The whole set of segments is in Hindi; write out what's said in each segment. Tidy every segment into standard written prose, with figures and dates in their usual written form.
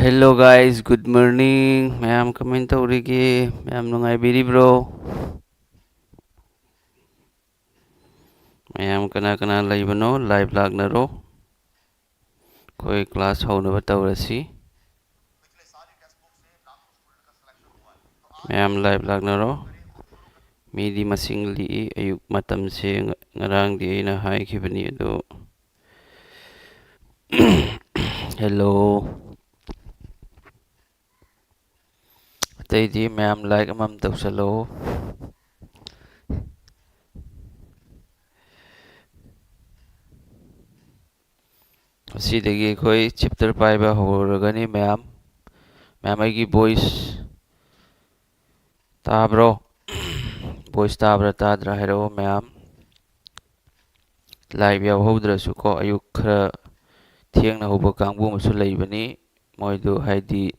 Hello guys, good morning. Mayam comment tawrigi. Mayam nungaibiribro. Mayam kana laibano live lagnaro. Koi class haunaba tawrasi. Mayam live lagnaro. Midi masing li ayuk matam se ngarang di aina haikhibani ado. Hello. Ataydi mayam like amam tawsalo. Asidagi koi chapter paiba horagani mayam. Mayam aigi voice tabro. Voice tabra tadra hero mayam. Live yawhaudrasu ko ayuk khara thiengna huba kangbu masu leibani moidu haidi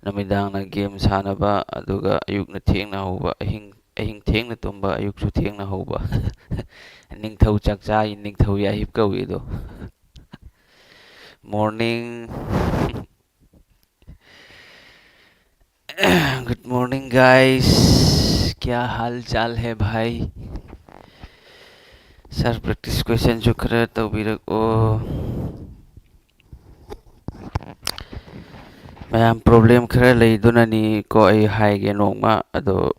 namidangna game sanaba aduga ayukna thiengna huba ahing thiengna tumba ayuksu thiengna huba ningthau chakcha ningthau ya hip kawi do morning. Good morning guys, क्या हाल चाल है भाई? सर प्रैक्टिस क्वेश्चन जो खरा तौबिरको mayam problem khara leidunani ko ai haige nongma ado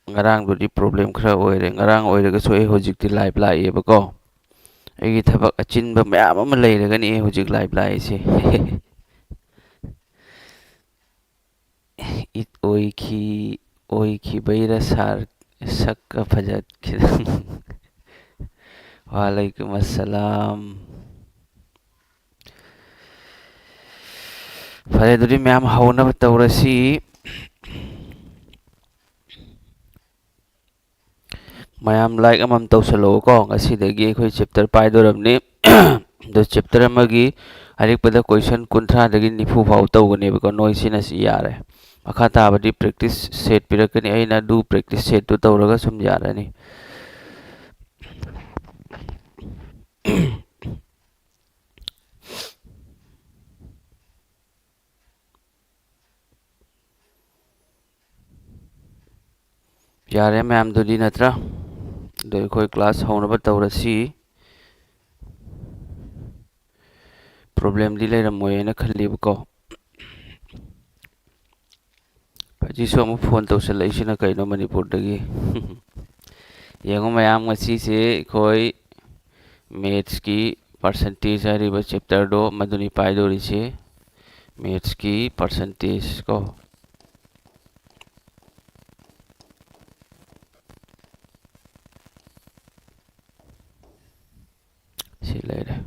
ngarang dudi problem khara oire ngarang oiraga so ai hojikti live lai bako ai thabak achinba mayam ama leiraga ni hojik live lai se it oiki baira sar sakka phajat khidam. Walaikum assalam. Fare dudi mayam hauna tawrasi. Mayam like amam tawsalo ko ngasidagi khoi chapter paidoramni do chapter amagi arikpada question kunthra dagi nifu phau tawgani bako noisina si yare makha tabadi practice set pirakani aina do practice set to tawraga sum yarani. Yare mayam dudi natra do khoi class hauna tawrasi. Problem di leiramoi na khalibako paji so amu phone tawsala isina kaino manipur dagi yengo mayam ngasi se khoi maths ki percentage hariba chapter do maduni paidori se maths ki percentage ko si leira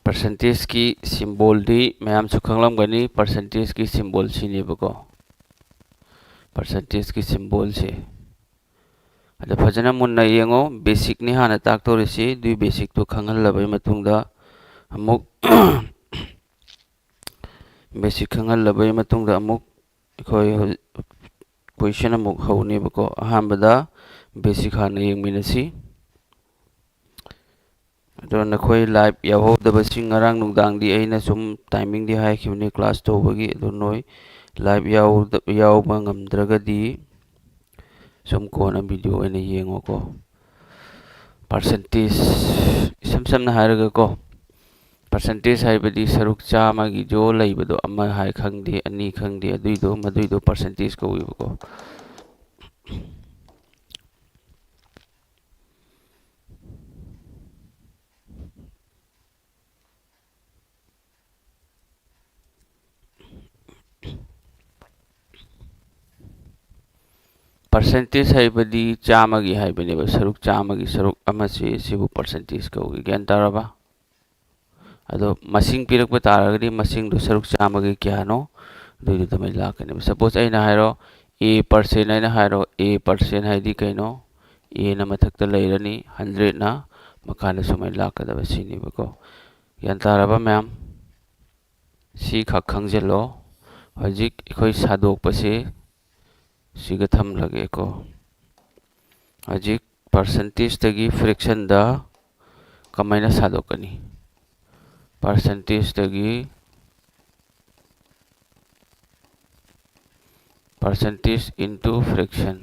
percentage ki symbol di mayam su khanglamgani percentage ki symbol sini bako percentage ki symbol se ada fajana munna yengo basic ni hana taktorisi dui basic to khangal labai matungda amuk basic khangal labai matungda amuk khoi question amuk hauni bako ahambada basic hana yengminasi ado nakhoi live yawhodaba sing ngarang nungdang di aina sum timing di hai khibni class to bagi ado noi live yawba ngamdraga di sum kona video ene yengo ko percentage samna haraga ko percentage haibadi saruk chama gi jo leibado ama hai khangdi ani khangdi aduido maduido percentage ko wibako percentage haibadi chama gi haibani ba saruk chama gi saruk ama se sibu percentage ko gi gyan taraba ado masing pirak ba taragadi masing do saruk chama gi kyano do tamai lakani suppose aina hairo a% aina hairo a% haidi kaino a na mathakta leirani 100 na makana sumai lakadaba sini bako gyan taraba ma'am si khak khangjelo hojik ekhoi sadok pase सिगा थमलगे को हजिक परसेंटेज तगी फ्रैक्शन दा कमाइना सादोकनी परसेंटेज तगी परसेंटेज इनटू फ्रैक्शन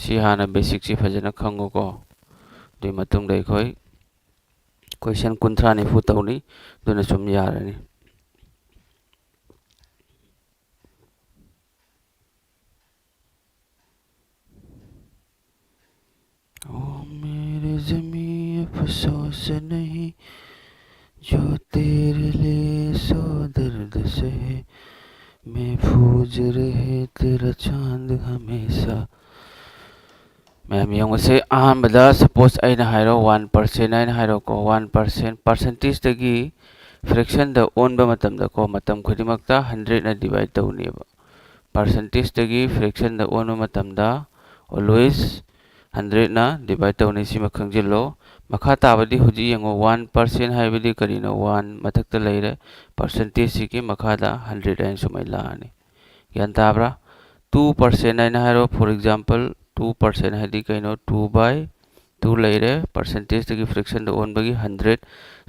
सी हाना बेसिक सी फजना खंगो को दुई मतुंग दai khoi क्वेश्चन कुंथ्रा निफु तौनी दुना सुम यारनी ओ मेरे ज़मीं अफसोस नहीं जो तेरे लिए सो दर्द सहे महफूज रहे तेरा चांद हमेशा मैम यंग से अहमदा सपोज अना हाइरो 1% अना हाइरो को 1% परसेंटेज तगी फ्रैक्शन द ओन ब को मतम खुदिमक्ता 100 ना डिवाइड तौनीबा परसेंटेज तगी फ्रैक्शन द ओन ब ऑलवेज 100 ना डिवाइड तौनी सिमा खंजिलो मखा ताबदी हुजी यंगो 1% हाइबदी करीनो 1 मथक्ता लेरे परसेंटेज सिकी मखादा 100 एन सुमै लानी यान ताबरा 2% अना हाइरो फॉर एग्जांपल 2% हाइदी कइनो 2/2 लेरे परसेंटेज तगी फ्रैक्शन द ओन बगी 100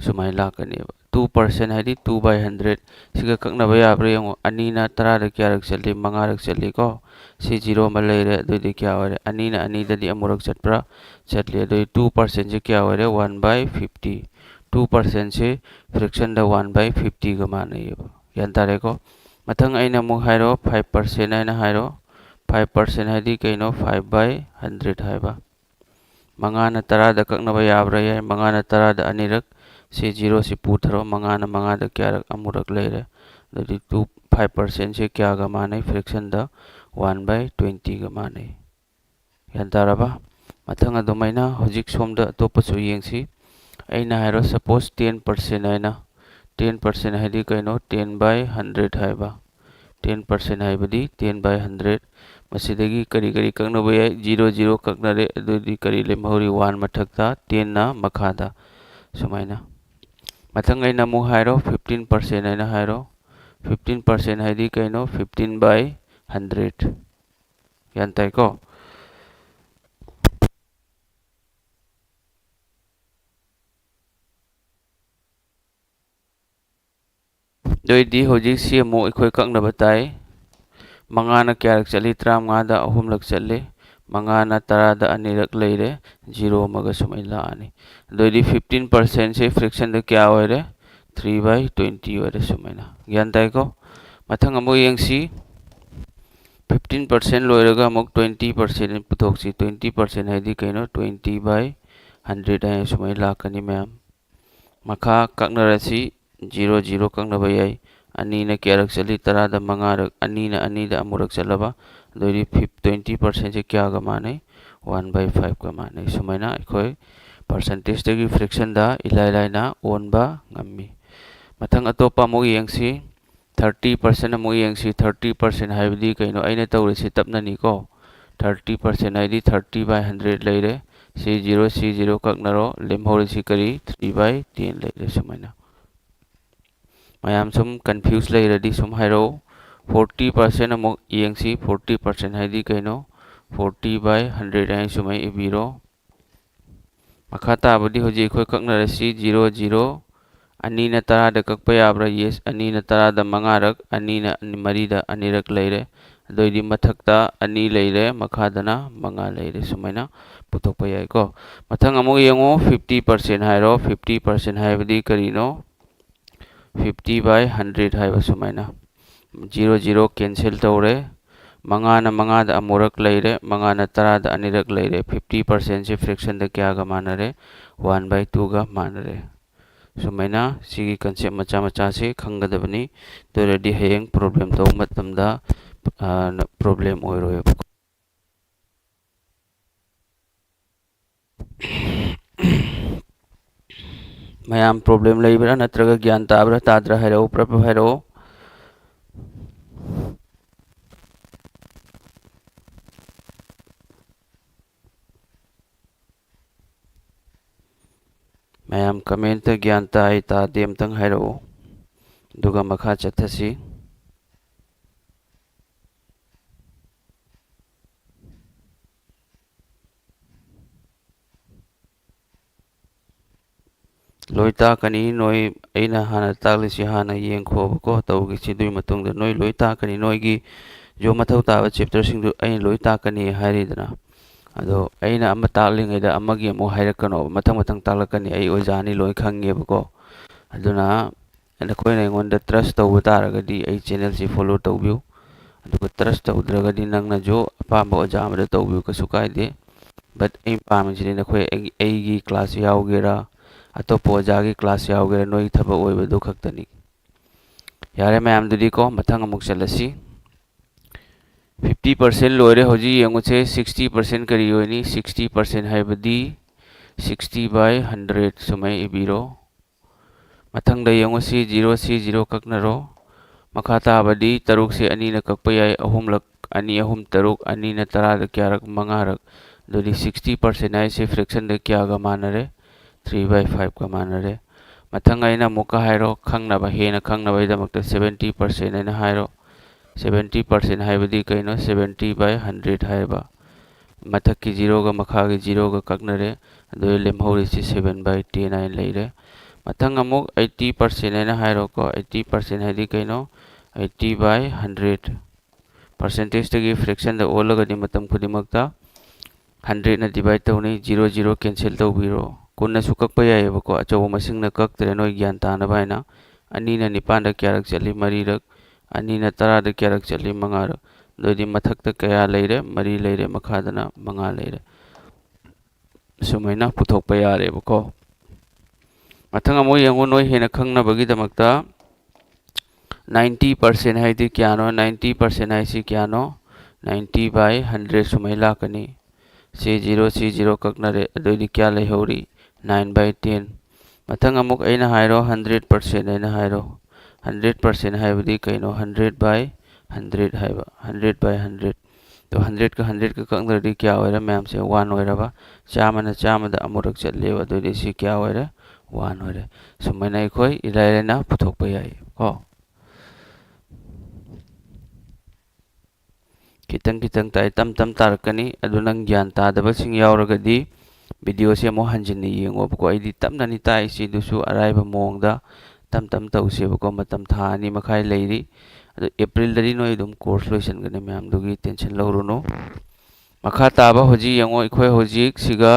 सुमै लाकनी 2% हाइदी 2/100 सिगा ककना बया आबरे यंगो अनीना 10 द क्या रख चली 5 रख चली को सी 0 म लेरे दुदी क्या होरे अनीना अनी ददी अमुरक चटप्रा चटली दुई 2% से क्या होरे 1/50 2% से फ्रैक्शन द 1/50 ग माने यान तारे को मथंग अइना मु हाइरो 5% अइना हाइरो 5% हाइदी कइनो 5/100 हाइबा मंगाना 10 द ककना बया आबरे याय मंगाना 10 द अनिरक से 0 से पूथरो मंगाना मंगा द क्या रक अमुरक लेरे दुदी 5% से क्या ग माने फ्रैक्शन द 1/20 ग माने यान ताराबा मथंग अदुमाइना हुजिक सोमदा अतोपसु येंगसी अइना हाइरो सपोज 10% अइना 10% हाइदी कइनो 10/100 हाइबा 10% हाइबदी 10/100 मसिदगी करी करी ककना बया 0 ककना रे दुदी करी ले महौरी 1 मथक्ता 10 ना मखादा सुमाइना मथंग अइना मु हाइरो 15% अइना हाइरो 15% हाइदी कइनो 15/100 यान ताइको दोइदी होजिक सी मो इखोय ककना बताई मंगाना क्या रख चली 35 दा अहुम लग चले मंगाना 10 दा अनिरक लेरे 0 मग सुमै लानी दोइदी 15% से फ्रैक्शन द क्या होरे 3/20 होरे सुमैना ज्ञान ताइको मथंग अमु येंगसी 15% लोइरगा अमुक 20% पुथोक्सी 20% हाइदी कइनो 20/100 है सुमै लाकनी मैम मखा ककना रसी 0 ककना बयाई अनीना क्या रख चली 10 दा 5 रक अनीना अनी दा अमुरक चलबा दोइदी 20% से क्या ग माने 1/5 ग माने सुमैना अखोय परसेंटेज तगी फ्रैक्शन दा इलाइलाइना ओन बा ngami मथंग अतोपा मु येंगसी 30% मु येंगसी 30% हाइबदी कइनो अइना तौरिसि तपनानी को 30% हाइदी 30/100 लेरे C0 ककनारो लेमहौरिसि करी 3/10 लेरे सुमैना मैम सुम कंफ्यूज लेरदी सुम हाइरो 40% अमुक येंगसी 40% हाइदी कइनो 40/100 है सुमै इबीरो मखा ताबदी होजी अखोय ककनारसी 0 अनीना 10 द ककपा याब्रा येस अनीना 10 द 5 रक अनीना 3 द अनिरक लेरे दोइदी मथक्ता अनी लेरे मखादना 5 लेरे सुमैना पुथोकपा याइको मथंग अमुक येंगो 50% हाइरो 50% हाइबदी करीनो 50/100 हाइबा सुमैना 0 कैंसिल तौरे मंगाना 5 द अमुरक लेरे मंगाना 10 द अनिरक लेरे 50% से फ्रैक्शन द क्या ग मानरे 1/2 ग मानरे सुमैना सिगी कंसेप्ट मचा मचा से खंगदबनी तो रेडी हेयंग प्रॉब्लम तो मतमदा प्रॉब्लम ओइरोय मैम प्रॉब्लम लेबरा नत्रगा ज्ञान ताबरा तादरा हैरो प्रप हैरो मैम कमेंट ज्ञान ताई तादेम तंग हैरो दुगा मखा चथसी loi takani noi aina hana taklisi hana yengkhobako tawgi sidui matungda noi loi takani noi gi jo mathau taba chapter singdu aina loi takani haridana ado aina amma taklingaida amagi amu hairakano mathang mathang taklakani ai ojani loi khangebako aduna nakoina ingonda trust tawba taragadi ai channel si follow tawbiu aduga trust tawdragadi nangna jo apamba oja amada tawbiu kasu kaide but ai pamjini nakoi aigi class yaugera atop ओजागी क्लास यावगे नोई थब ओइबदु खक्तनी यारे मैम दुदी को मथंग अमुक चलसी 50% लोरे होजी यंगुचे 60% करी होनी 60% हाइबदी 60/100 सुमय इबिरो मथंग द यंगुसी 0 ककनरो मखाता बदी तरुक से अनि न ककपयाय अहुम लक अनि अहुम तरुक अनि न तरा द क्यारक मंगारक दुदी 60% आय से फ्रैक्शन द क्या ग मानरे 3/5 का मानरे मथंग आइना मुका हाइरो खंगनबा हेना खंगनबा इदमक्ता 70% आइना हाइरो 70% हाइबदी कइनो 70/100 हाइबा मथक की 0 गा मखा की 0 गा ककनरे दो लेमहौरी से 7/10 आइन लेरे मथंग अमुक 80% आइना हाइरो को 80% हाइदी कइनो 80/100 परसेंटेज तगी फ्रैक्शन द ओलगदी मतम खुदिमक्ता 100 ना डिवाइड तौनी 0 कैंसिल तौबिरो कुन्ना सुकक यायेबको अचौब मसिंगना कक्तरे नोई ग्यान तानबायना अनीना निपानदा क्यारक चली मरीरक अनीना तरादा क्यारक चली मंगारक दोदी मथक्ता कया लेरे मरी लेरे मखादना मंगा लेरे सुमैना पुथोकपा यारेबको मथंग अमु यंगु नोई हेना खंगनबगिदमक्ता 90% हाइदि क्यानो 90% हाइसि क्यानो 90/100 सुमै लाकनी C0 ककनरे अदोदी क्या लेहौरी 9/10 मथंग अमुक अइना हाइरो 100% अइना हाइरो 100% हाइबदी कइनो 100/100 हाइबा 100/100 तो 100 का ककनरदी क्या होइरा मैम से 1 होइराबा चामदा अमुरक चलेबा दोदी सी क्या होइरा 1 होइरा सुमैना इखोय इलाइलेना पुथोकपा याय को खितंग ताई तम तारकनी अदु नंग ज्ञान तादबसिंग यावरगदी वीडियो से मो हंजिनी येंगोबको आइदी तमनानी ताई सी दुसु अराइबा मोंगदा तम तौसेबको मतम थानी मखाई लेरी अदु अप्रैल दरी नोय दुम कोर्स लोइसनगने मैम दुगी टेंशन लौरुनो मखा ताबा होजी येंगो इखोय होजी सिगा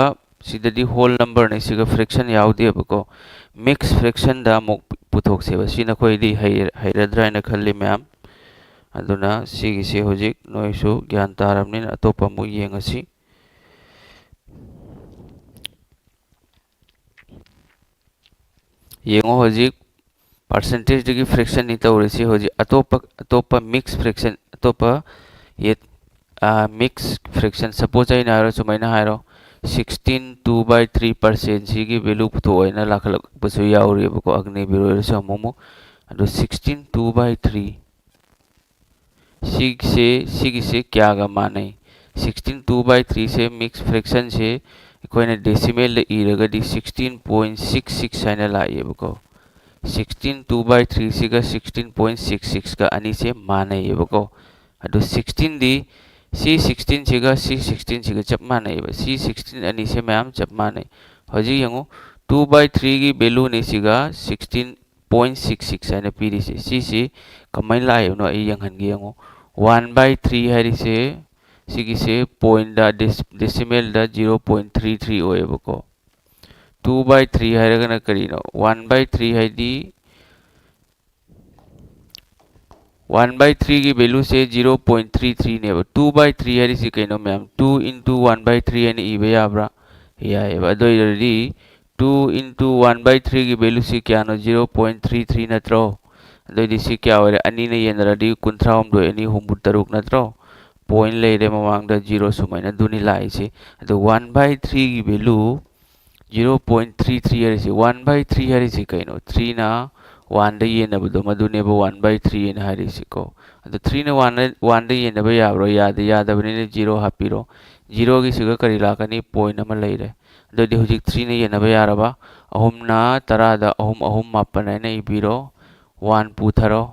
सिददी होल नंबर ने सिगा फ्रैक्शन यावदेबको मिक्स फ्रैक्शन दा मो पुथोकसेबा सिना खोइदी हैरद्रायना खल्ली मैम अदुना सिगिसे होजी नोयसु ज्ञान तारमनि अतोपा मु येंगसी येंगो होजी परसेंटेज दगी फ्रैक्शन नि तौरसी होजी अतोपा मिक्स फ्रैक्शन अतोपा ये मिक्स फ्रैक्शन सपोज आई नारो सुमैना हाइरो 16 2/3% सिगी वैल्यू पुथोयना लाखलक बसु यावरिबको अग्नि बिरोय समोमो अदु 16 2/3 सिगी से क्या गा माने 16 2/3 से मिक्स फ्रैक्शन से कोई डेसिमल इरगदी 16.66 हाइना लाइबको 16 2/3 सिगा 16.66 का अनि से मानेबको अदु 16 दी C16 सिगा चप मानेब C16 अनि से मैम चप माने हजी यंगो 2/3 की वैल्यू ने सिगा 16.66 हाइना पीरी से कमाई लाइबनो आई यंगहनगी यंगो 1/3 हाइरी से सिगिसे पॉइंट दा डेसिमल दा 0.33 ओएबको 2/3 हाइरगना करीनो 1/3 हाइदी 1/3 की वैल्यू से 0.33 ने 2/3 हाइरी से कइनो मैम 2 into 1/3 यानी इबे याब्रा याएबा दोइरदी 2 into 1/3 की वैल्यू से क्या नो 0.33 नत्रो दोइदी से क्या होरे अनि ने येनरदी 93 दो अनि हुमबुत तरुक नत्रो पॉइंट लेरे ममांगदा 0 सुमैना दुनी लाइसे तो 1/3 की वैल्यू 0.33 हरिसे 1/3 हरिसे कइनो 3 ना 1 दा येनबदो मदुनेबो 1/3 येन हरिसिको तो 3 ना 1 दा येनबो याब्रो यादबने 0 हापिरो 0 की सिगा करी लाकनी पॉइंट अमा लेरे दोदी हुजिक 3 ना येनबो यारबा अहुम ना तरादा अहुम मापन आइना इबिरो 1 पुथरो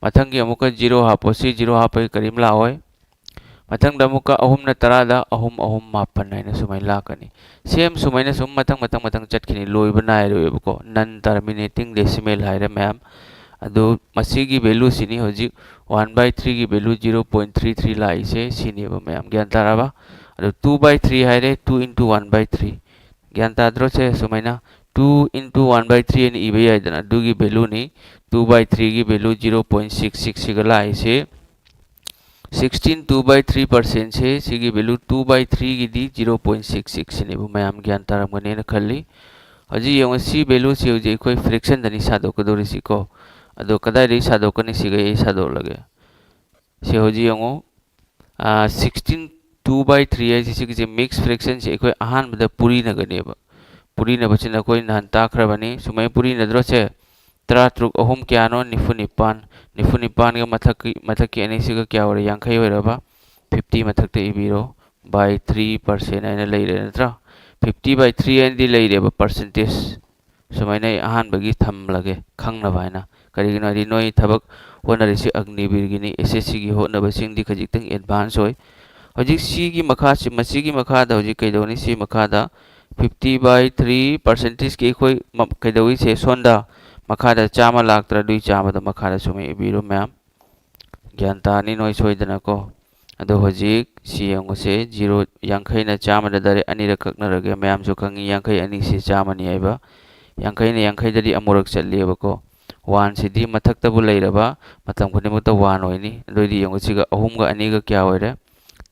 मथंगी अमुका 0 हापोसी 0 हापै करीम लाओय मथंग अमुक अहुम तरादा अहुम अहुम मापन है सुमाय लाकनी सेम सुमाय सुम मथंग मथंग मथंग चटखिनी लोइब नायरोबको नन टर्मिनेटिंग डेसिमल है मैम अदो मसीगी वैल्यू सिनी होजिक 1/3 की वैल्यू 0.33 लाइसे सिनीब मैम ज्ञान ताराबा अदो 2/3 है 2 into 1/3 ज्ञान ताद्रो से सुमायना 2 into 1/3 एन इबे यादना दुगी वैल्यू नि 2/3 की वैल्यू 0.66 सिगला ऐसे 16 2/3% से सिगी वैल्यू 2/3 की दी 0.66 ने वो मैम ज्ञान तारमगने न खल्ली हजी यंग सी वैल्यू से हजी कोई फ्रैक्शन दनी सादोकदोरि सिको अदो कदाई सादोकनी सिगे ये सादो लगे से हजी यंगो 16 2/3 है जिसे मिक्स फ्रैक्शन से कोई आहान बदा पूरी नगनेबा पूरी नबचिन कोई नहन ताखरबनी सुमय पूरी नद्रो से तरा तरुक अहुम क्यानो निफु निपान का मथक की अनीसिगा क्या हो रहा यांखई हो रहा 50 मथक ते इबीरो by 3% ऐना ले रहे नत्रा 50/3 ऐन दी ले रहे परसेंटेज सुमाइना आहान बगी थम लगे खंग न भाईना करीगिनो दी नोई थबक होना रिसी अग्निवीर गिनी एसएससी की होना बसिंग दी खजितंग एडवांस होय हजिक सी की मखा से मसी की मखा दा हजिक कैदोनी सी मखा दा 50/3% की कोई कैदोई से सोंदा मखादा चामा लाक्तरा दुई चामा मखादा सुमे इबीरो मैम ज्ञान तानी नोई सोइदना को अदो हजिक सियंग से 0 यांखई न चामा दरे अनि रककनरगे मैम जो खंगी यांखई अनि से चामा नि आइबा यांखई न यांखई दरी अमुरक चल्लिबको 1 सिदी मथक तबु लेरबा मतम खुनिमुत 1 होइनी दोइदी यंग सिगा अहुम गा अनि गा क्या होइरे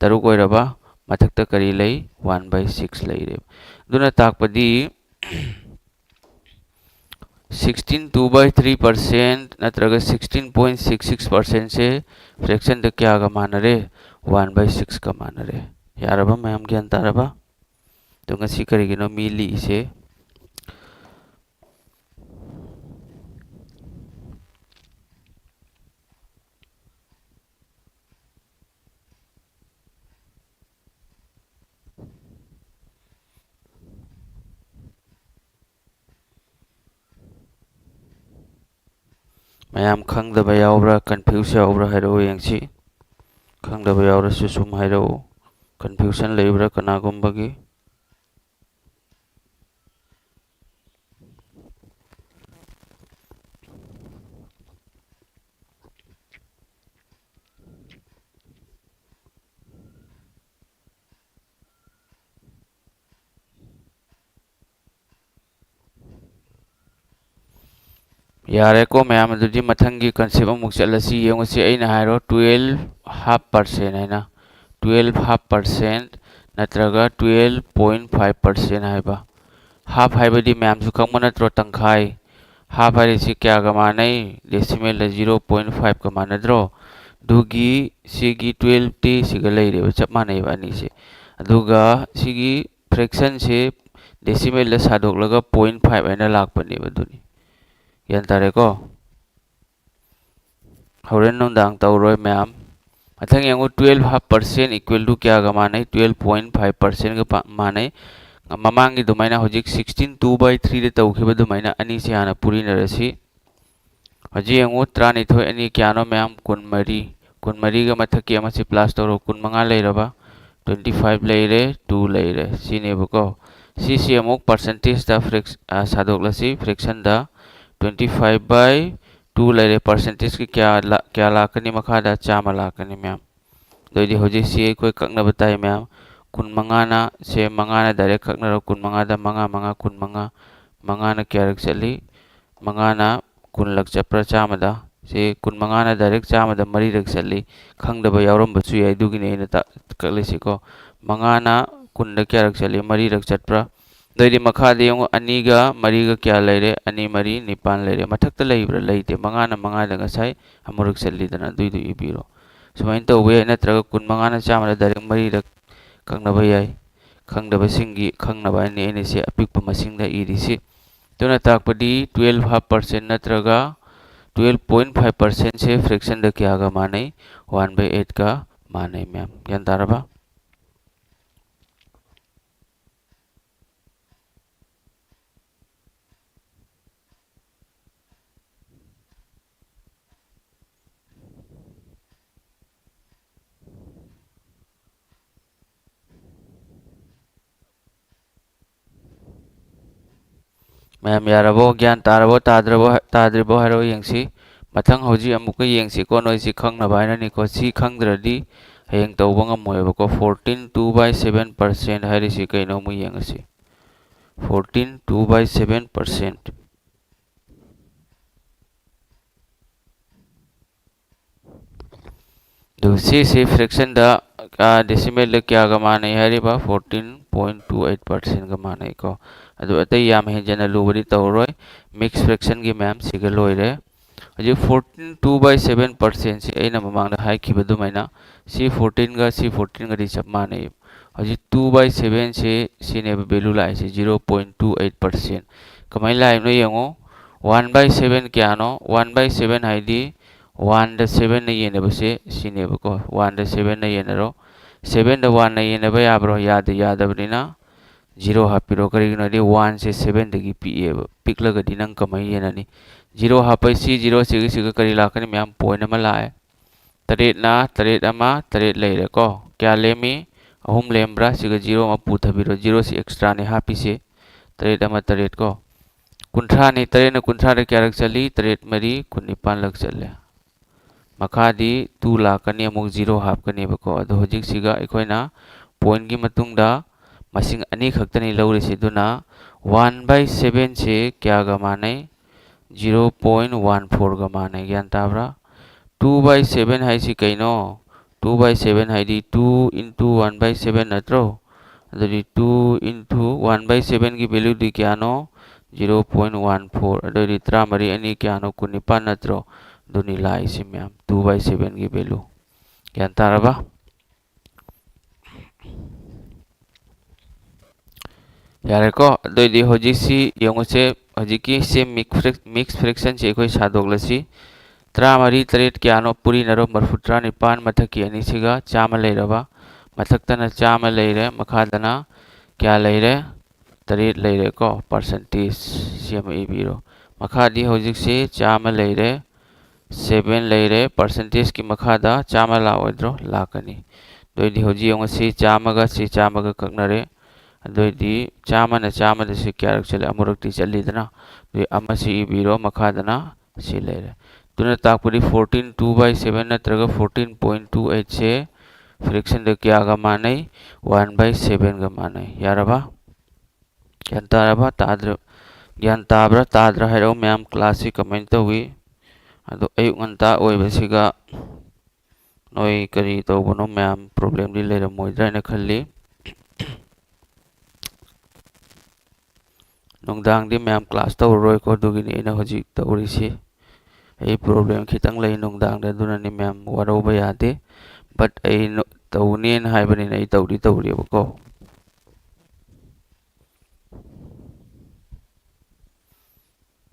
तरुक होइरबा मथक त करी लई 1/6 लेइरे दुना ताकपदी 16 2/3% नत्रगा 16.66% से फ्रैक्शन द क्या का मान रे 1/6 का मान रे यारबा मैम ज्ञान तारबा तो ngasi करिगिनो मिली इसे मैम खंगदबा यावब्रा कंफ्यूज यावब्रा हैरो यंगसी खंगदबा यावरा सुसुम हैरो कंफ्यूजन लेब्रा कनागुम्बगी यारे को मैम अदुदी मथंगी कंसेप्ट अमुक चलसी यंगसी ऐना हैरो 12.5% है ना 12.5% नत्रगा 12.5% हैबा हाफ हैबदी मैम सु खंग नत्रो तंखाई हाफ है से क्या का माने डेसिमल 0.5 का मानद्रो दुगी सिगी 12 टी सिगा लेरे चप माने बानी से अदुगा सिगी फ्रैक्शन से डेसिमल सादोक लगा 0.5 ऐना लाख पने बदुनी ज्ञान तारे को हौरेन नुंदांग तौरोय मैम मथंग यंगो 12.5% इक्वल टू क्या का माने 12.5% का माने ममांगी दुमाइना होजिक 16 2/3 दे तौखिबा दुमाइना अनि से हाना पुरी नरसी हजी यंगो 13 अनि क्यानो मैम 23 का मथक की अमसी प्लस तौरो 15 लेरबा 25 लेरे 2 लेरे सिनेबको सी अमुक परसेंटेज दा सादोकलसी फ्रैक्शन दा 25/2 लेरे परसेंटेज की क्या लाकनी मखादा चामा लाकनी मैम दोइदी होजी सी कोई ककना बताए मैम कुन मंगाना से मंगाना डायरेक्ट ककना कुन मंगादा मंगा मंगा कुन मंगा मंगाना क्या रख चली मंगाना कुन लग चप्रा चामदा से कुन मंगाना डायरेक्ट चामदा मरी रख चली खंगदबा यावरम बसु याई दुगिने ने कलेसिको मंगाना कुन द क्या रख चली मरी रख चप्रा दोइदी मखादे यंगो अनीगा मरीगा क्या लेरे अनि मरी निपान लेरे मथक लेब्रा लेते मंगाना मंगादा ngасai अमुरक चल्लीदना दुइदु इबीरो सुमाइन तौबे नत्रगा कुन मंगाना चामदा डायरेक्ट मरी रख खंगनबा याई खंगदबा सिंगी खंगनबा ने एने से अपिक मसिंगदा इरिसी तुना ताकपदी 12.5% नत्रगा 12.5% से फ्रैक्शन द क्या का माने 1/8 का माने मैम ज्ञान तारबा मैम यारबो ज्ञान तारबो ताद्रिबो हारो यंगसी मथंग हौजी अमुक यंगसी को नोइसी खंगनबा हाइनानिको सी खंगद्रदि हयंग तौबा ngam 14 2/7% हाइरिसी कैनो मु यंगसी 14 2/7%. सी फ्रैक्शन द डेसिमल क्या गमाने हरिबा 14.28% गमाने को अदु अतै याम हेंजना लुबरी तौरोय मिक्स फ्रैक्शन की मैम सिग लोइरे हजि 14 2/7% से ऐना ममांगदा हाइखिबदु मैना C14 गा C14 गा दि चप माने हजि 2/7 से सिने वैल्यू लाइ से 0.28% कमाइ लाइ नो यंगो 1/7 क्या नो 1/7 हाइदि 1 द 7 न येने बसे सिने बको 1 द 7 न येने रो 7 द 1 न येने बया याब्रो याद बनिना 0 हापिरो करिगिनो दि 1 से 7 दगी पीए पिकलगदि नंग कमाइ येनानि 0 हाpai si 0 सिग करी लाकनि मैम पॉइंट अमा लाए तरेट ना तरेट अमा तरेट लेरे को क्या लेमी अहुम लेम्ब्रा सिग 0 मा पुथबिरो 0 से एक्स्ट्रा ने हापी से तरेट अमा तरेट को कुंठा ने तरेट न कुंठा रे क्या रख चली तरेट मरी कुनिपान लग चले मखादी 2 लाकनि अमुक 0 हापकनि बको अदो होजिक सिगा अखोइना पॉइंट की मतुंगदा मसिंग अनि खक्तनि लौरिसि दुना 1/7 से क्या गमानै 0.14 का मान है ज्ञान ताब्रा 2/7 है सी कहीं 2/7 है दी 2 into 1/7 नत्रो अदरी 2 into 1/7 की वैल्यू दी क्या नो 0.14 अदरी त्रा मरी अनि क्या नो कुनिपा नत्रो दुनी लाई सी मैम 2/7 की वैल्यू ज्ञान तारबा यारे को अदरी होजिसी यंगोसे हजिकी से मिक्स फ्रैक्शन से कोई सादोगलसी त्रामरी तरेट क्यानो पुरी नरो मरफुत्रा निपान मथकी अनिसिगा चाम लेरबा मथक्तना चाम लेरे मखादना क्या लेरे तरेट लेरे को परसेंटेज सीएम इबीरो मखादी होजिक से चाम लेरे 7 लेरे परसेंटेज की मखादा चाम लाओद्रो लाकनी दोइदी होजी योंग से चामगा ककनरे अदोइदी चामना से क्या चले अमुरक्ति चलीदना दोइ अमसी इबीरो मखादना सी लेरे दुना ताकपुरी 14 2/7 नत्रगा 14.28 से फ्रैक्शन द क्या गा मानै 1/7 गा मानै यारबा ज्ञान तारबा ताद्र ज्ञान ताब्रा ताद्रा हैरो मैम क्लास कमेंट तौई अदो अयुक nganta ओइबसिगा नोई करी तौबनो मैम प्रॉब्लम दि लेरमोइद्रा न खल्ली नोंदांग दि मैम क्लास तौरोय को दुगिनि न होजि तौरिसि ए प्रॉब्लम खितंग लई नोंदांग द दुनानि मैम वारोबा यादे बट ए तौनेन हाइबनि नै तौरिबको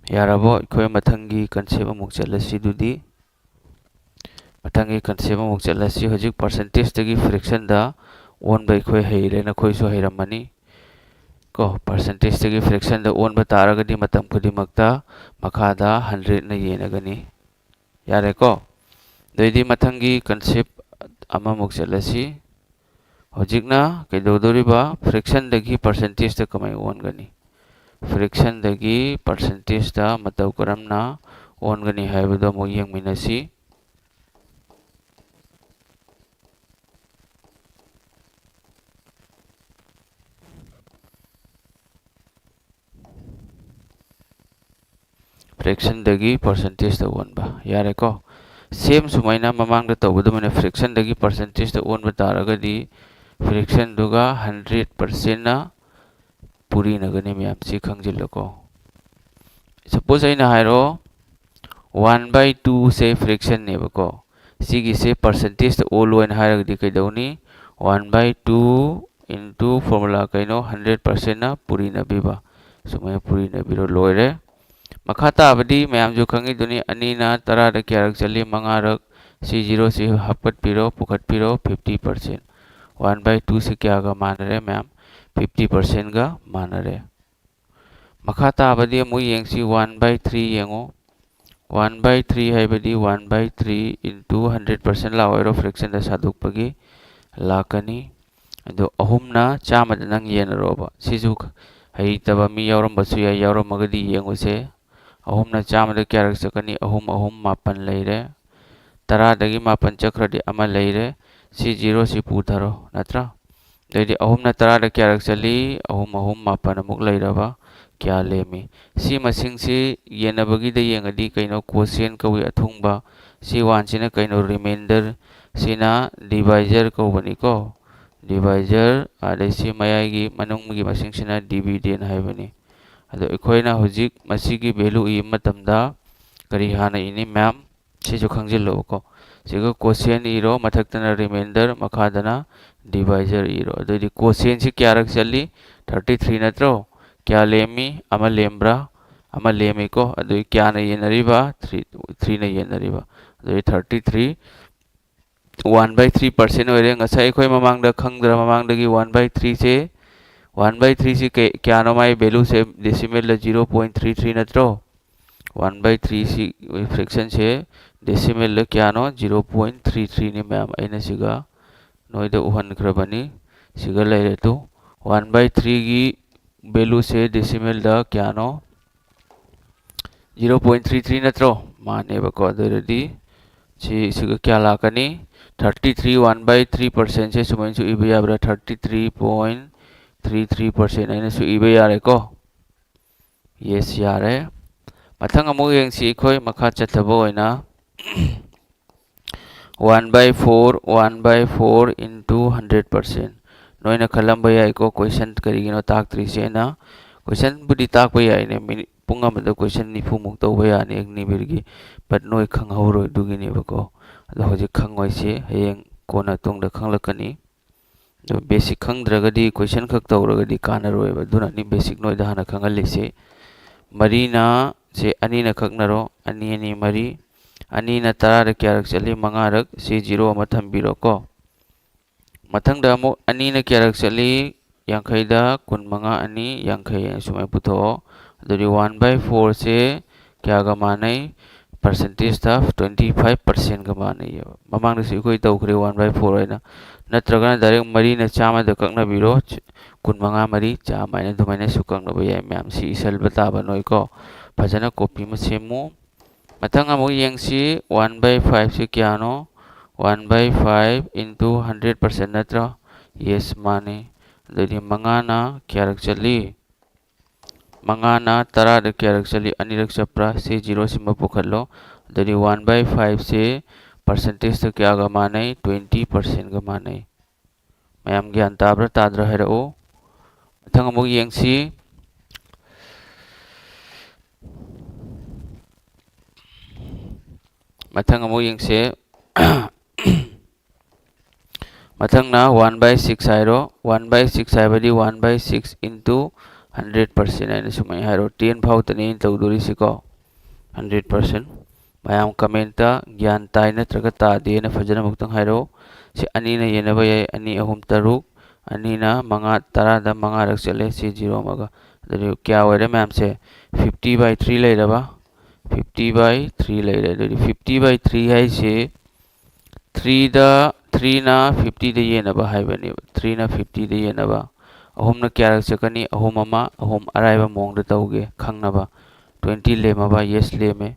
यारबो अखोय मथंगी कंसेप्ट अमुक चलसि दुदि मथंगी कंसेप्ट अमुक चलसि होजिक परसेंटेज तगी फ्रैक्शन दा ओन बाय खोय हेरे न खोय सो हेरमनी को परसेंटेज तगी फ्रैक्शन दा ओन बतारगदि मतम खुदिमक्ता मखादा 100 न येनगनी यारे को दोइदी मथंगी कंसेप्ट अममुक चलसि होजिकना कैदोदोरिबा फ्रैक्शन दगी परसेंटेज दा कमाय ओनगनी फ्रैक्शन दगी परसेंटेज दा मतौ करमना ओनगनी हाइबदो मो यंगमिनसी फ्रैक्शन दगी परसेंटेज दा ओनबा यारे को सेम सुमाइना ममांग दा तौबदो मने फ्रैक्शन दगी परसेंटेज दा ओनबा तारगदी फ्रैक्शन दुगा 100% ना पूरी नगनी मैम सी खंगजिल्लो सपोज आइना हाइरो 1/2 से फ्रैक्शन नेबको सिगी से परसेंटेज दा ओल वन हाइरगदी कैदौनी 1/2 into फॉर्मूला कैनो 100% ना पूरी नबीबा सुमाय पूरी नबीरो लोइरे मखाता अवधि मैम जो खंगी दुनी अनीना तरा द क्या रख चली मंगारक सी 0 से हपत पिरो पुखत पिरो 50% 1/2 से क्या का मान रहे मैम 50% का मान रहे मखाता अवधि मुई यंगसी 1/3 यंगो 1/3 है बदी 1/3 into 100% लाओरो फ्रैक्शन द सादुक पगी लाकनी अदो अहुमना चामद नंग येन रोबा सिजु ꯍꯩꯇꯕ ꯃꯤ ꯌꯥꯎꯔꯝꯕꯁꯨ ꯌꯥꯏ ꯌꯥꯎꯔꯝꯃꯒꯗꯤ ꯌꯦꯡꯉꯨꯁꯦ ꯑꯍꯨꯝꯅ ꯆꯥꯝꯃꯗ ꯀꯌꯥꯔꯛ ꯆꯠꯀꯅꯤ ꯑꯍꯨꯝ ꯑꯍꯨꯝ ꯃꯥꯄꯟ ꯂꯩꯔꯦ ꯇꯔꯥꯗꯒꯤ ꯃꯥꯄꯟ ꯆꯠꯈ꯭ꯔꯗꯤ ꯑꯃ ꯂꯩꯔꯦ ꯁꯤ ꯖꯤꯔꯣꯁꯤ ꯄꯨꯊꯔꯣ ꯅꯠꯇ꯭ꯔꯥ ꯑꯗꯩꯗꯤ ꯑꯍꯨꯝꯅ ꯇꯔꯥꯗ ꯀꯌꯥꯔꯛ ꯆꯠꯂꯤ ꯑꯍꯨꯝ ꯑꯍꯨꯝ ꯃꯥꯄꯟ ꯑꯃꯨꯛ ꯂꯩꯔꯕ ꯀꯌꯥ ꯂꯦꯝꯃꯤ ꯁꯤ ꯃꯁꯤꯡꯁꯤ ꯌꯦꯟꯅꯕꯒꯤꯗ ꯌꯦꯡꯉꯗꯤ ꯀꯩꯅꯣ ꯀꯣꯁꯤꯌꯦꯟ ꯀꯧꯏ ꯑꯊꯨꯡꯕ ꯁꯤ ꯋꯥꯟꯁꯤꯅ ꯀꯩꯅꯣ ꯔꯤꯃꯦꯟꯗꯔ ꯁꯤꯅ ꯗꯤꯚꯥꯏꯖꯔ ꯀꯧꯕꯅꯤꯀꯣ ꯗꯤꯚꯥꯏꯖꯔ ꯑꯗꯩ ꯁꯤ ꯃꯌꯥꯏꯒꯤ ꯃꯅꯨꯡꯒꯤ ꯃꯁꯤꯡꯁꯤꯅ ꯗꯤꯚꯤꯗꯦꯟ ꯍꯥꯏꯕꯅꯤ ꯑꯗꯣ ꯑꯩꯈꯣꯏꯅ ꯍꯧꯖꯤꯛ ꯃꯁꯤꯒꯤ ꯚꯦꯂꯨ ꯏꯕ ꯃꯇꯝꯗ ꯀꯔꯤ ꯍꯥꯟꯅ ꯏꯅꯤ ꯃꯌꯥꯝ ꯁꯤꯁꯨ ꯈꯪꯖꯤꯜꯂꯛꯑꯣꯀꯣ ꯁꯤꯒ ꯀꯣꯁꯤꯌꯟ ꯏꯔꯣ ꯃꯊꯛꯇꯅ ꯔꯤꯃꯦꯟꯗꯔ ꯃꯈꯥꯗꯅ ꯗꯤꯚꯥꯏꯖꯔ ꯏꯔꯣ ꯑꯗꯨꯑꯣꯏꯗꯤ ꯀꯣꯁꯤꯌꯟꯁꯤ ꯀꯌꯥꯔꯛ ꯆꯠꯂꯤ 33 ꯅꯠꯇ꯭ꯔꯣ ꯀꯌꯥ ꯂꯦꯝꯃꯤ ꯑꯃ ꯂꯦꯝꯕ꯭ꯔꯥ ꯑꯃ ꯂꯦꯝꯃꯤꯀꯣ ꯑꯗꯨꯒꯤ ꯀꯌꯥꯅ ꯌꯦꯟꯅꯔꯤꯕ 3ꯅ ꯌꯦꯟꯅꯔꯤꯕ ꯑꯗꯨꯗꯤ 33 1/3% ꯑꯣꯏꯔꯦ ꯉꯁꯥꯏ ꯑꯩꯈꯣꯏ ꯃꯃꯥꯡꯗ ꯈꯪꯗ꯭ꯔ ꯃꯃꯥꯡꯗꯒꯤ 1/3ꯁꯦ 1/3ꯁꯤ ꯀꯌꯥꯅꯣ ꯃꯥꯒꯤ ꯚꯦꯂꯨꯁꯦ ꯗꯦꯁꯤꯃꯦꯜꯗ 0.33 ꯅꯠꯇ꯭ꯔꯣ 1/3ꯁꯤ ꯐ꯭ꯔꯦꯛꯁꯟꯁꯦ ꯗꯦꯁꯤꯃꯦꯜꯗ ꯀꯌꯥꯅꯣ 0.33ꯅꯤ ꯃꯌꯥꯝ ꯑꯩꯅ ꯁꯤꯒ ꯅꯣꯏꯗ ꯎꯍꯟꯈ꯭ꯔꯕꯅꯤ सिगा लेरे तो 1/3 की वैल्यू से डेसिमल दा क्या नो 0.33 नत्रो माने बको अदरदी सिगा क्या लाकनी 33 1/3% से सुमन सु इबे याबरा 33.33% आइना सु इबे यारे को yes यारे मथंग अमु येंगसी खोय मखा चथबो ओइना 1/4 into 100% नोइना खलम भया इको क्वेश्चन करिगिनो ताक त्रिसेना क्वेश्चन बुदी ताक भया इने मिनिट पुंगा मद क्वेश्चन निफु मुक्तो भया ने एकनी बिरगी बट नोइ खंगहौरो दुगिने बको अदो होजि खंगोइसे हयेंग कोना तोंगदा खंगलकनी दो बेसिक खंगद्रगदी क्वेश्चन खक तौरगदी कानरोय दुना नि बेसिक नोइदा हाना खंगलिसे मरीना से अनीना खकनरो अनी अनी मरी अनीना 10 क्यारक चली मंगारक से 0 अमा थंबिरो को मथंगदा अमु अनीना क्यारक चली यांखैदा कुनमंगा अनी यांखै सुमाय पुथो अदुरी 1/4 से क्या गा मानै परसेंटेज था 25% का मानै ममांग से कोई तौखरे 1/4 हैना नत्रगना डायरेक्ट मरी न चामा द ककना बिरो कुनमंगा मरी चामा ने दुमाने सुकंग न बया मैम सी इसल बताबा नोय को फजना कॉपी म सेमु मथंग अमु यंगसी 1/5 से क्या नो 1/5 into 100% नत्र yes माने दरी मंगाना क्यारक चली मंगाना 10 द क्यारक चली अनिरक चप्रा से 0 सिम पुखलो दरी 1/5 से परसेंटेज तो क्या गा माने 20% गा माने मैम ज्ञान ताब्र ताद्र हैरो मथंग अमु यंगसी मथंग अमु यंगसे मथंगना 1/6 हाइरो 1/6 हाइबदी 1/6 into 100% आइना सुमाय हाइरो 10 फाउ तनी तौदोरी सिको 100% मयाम कमेंट ज्ञान ताइ नत्रग तादे न फजना मुक्तंग हाइरो से अनी न येनबा याय अनी अहुम तरुक अनी न मंगा 10 दा मंगा रक चले से 0 मगा दरी क्या होरे मैम से 50/3 लेरबा 50/3 लेरे दरी 50/3 हाइ से 3 ना 50 दे येनबा हाइबनी 3 ना 50 दे येनबा अहुम न क्या रक चकनी अहुम अमा अहुम अराइबा मोंग द तौगे खंगनबा 20 लेमबा yes लेमे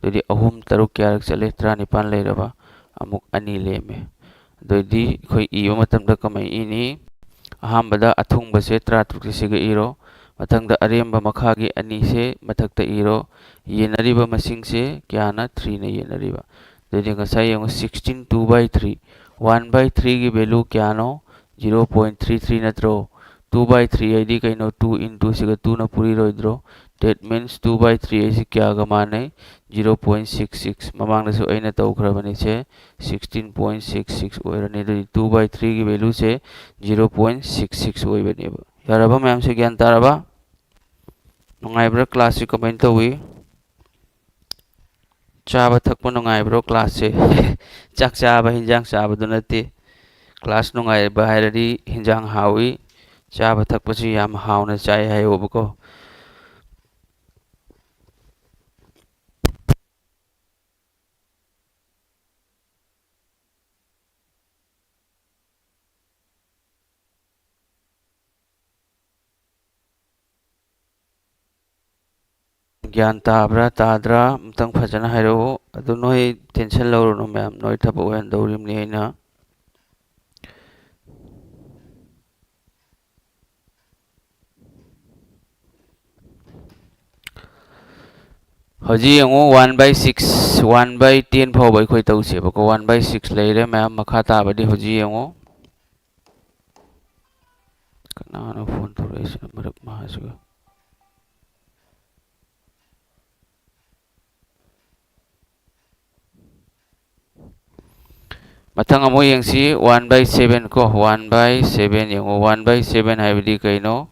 दरी अहुम तरुक क्या रक चले 39 लेरबा अमुक अनी लेमे दरी खोई इबा मतम द कमै इनी अहमबदा अथुंग बसे 33 सिग इरो मथंगदा अरेमबा मखागी अनी से मथक्ता इरो येनरिबा मसिंग से क्या ना 3 ने येनरिबा दरी ngасai yung 16 2/3 1/3 की वैल्यू क्या नो 0.33 नत्रो 2/3 आईडी कहीं 2 into सिगा 2 ना पूरी रोइद्रो that means 2/3 ऐसी क्या गमाने 0.66 ममांग से ऐना तौखरबनी से 16.66 ओइरने दरी 2/3 की वैल्यू से 0.66 ओइबनी यारबा मैम से ज्ञान तारबा नुंगाइब्रा क्लास से कमेंट तौई चाबा थकपा नुंगाइब्रो क्लास से चाक चाबा हिंजांग चाबा दु नते क्लास नुंगाइबा हाइरदी हिंजांग हावी चाबा थकपा से याम हावना चाय हाइबको ꯒ꯭ꯌꯥꯟ ꯇꯥꯕ꯭ꯔꯥ ꯇꯥꯗ꯭ꯔꯥ ꯑꯝꯇꯪ ꯐꯖꯅ ꯍꯥꯏꯔꯛꯑꯣ ꯑꯗꯨ ꯅꯣꯏ ꯇꯦꯟꯁꯟ ꯂꯧꯔꯨꯅꯨ ꯃꯌꯥꯝ ꯅꯣꯏ ꯊꯕꯛ ꯑꯣꯏꯍꯟꯗꯧꯔꯤꯕꯅꯤ ꯑꯩꯅ ꯍꯧꯖꯤꯛ ꯌꯦꯡꯉꯨ 1/6 1/10 ꯐꯥꯎꯕ ꯑꯩꯈꯣꯏ ꯇꯧꯁꯦꯕꯀꯣ 1/6 ꯂꯩꯔꯦ ꯃꯌꯥꯝ ꯃꯈꯥ ꯇꯥꯕꯗꯤ ꯍꯧꯖꯤꯛ ꯌꯦꯡꯉꯨ ꯀꯅꯥꯅꯣ ꯐꯣꯟ ꯇꯧꯔꯛꯏꯁꯤꯅ ꯃꯔꯛ ꯃꯍꯥꯁꯤꯒ ꯃꯊꯪ ꯑꯃꯨꯛ ꯌꯦꯡꯁꯤ 1/7 ꯀꯣ 1/7 ꯌꯦꯡꯉꯨ 1/7 ꯍꯥꯏꯕꯗꯤ ꯀꯩꯅꯣ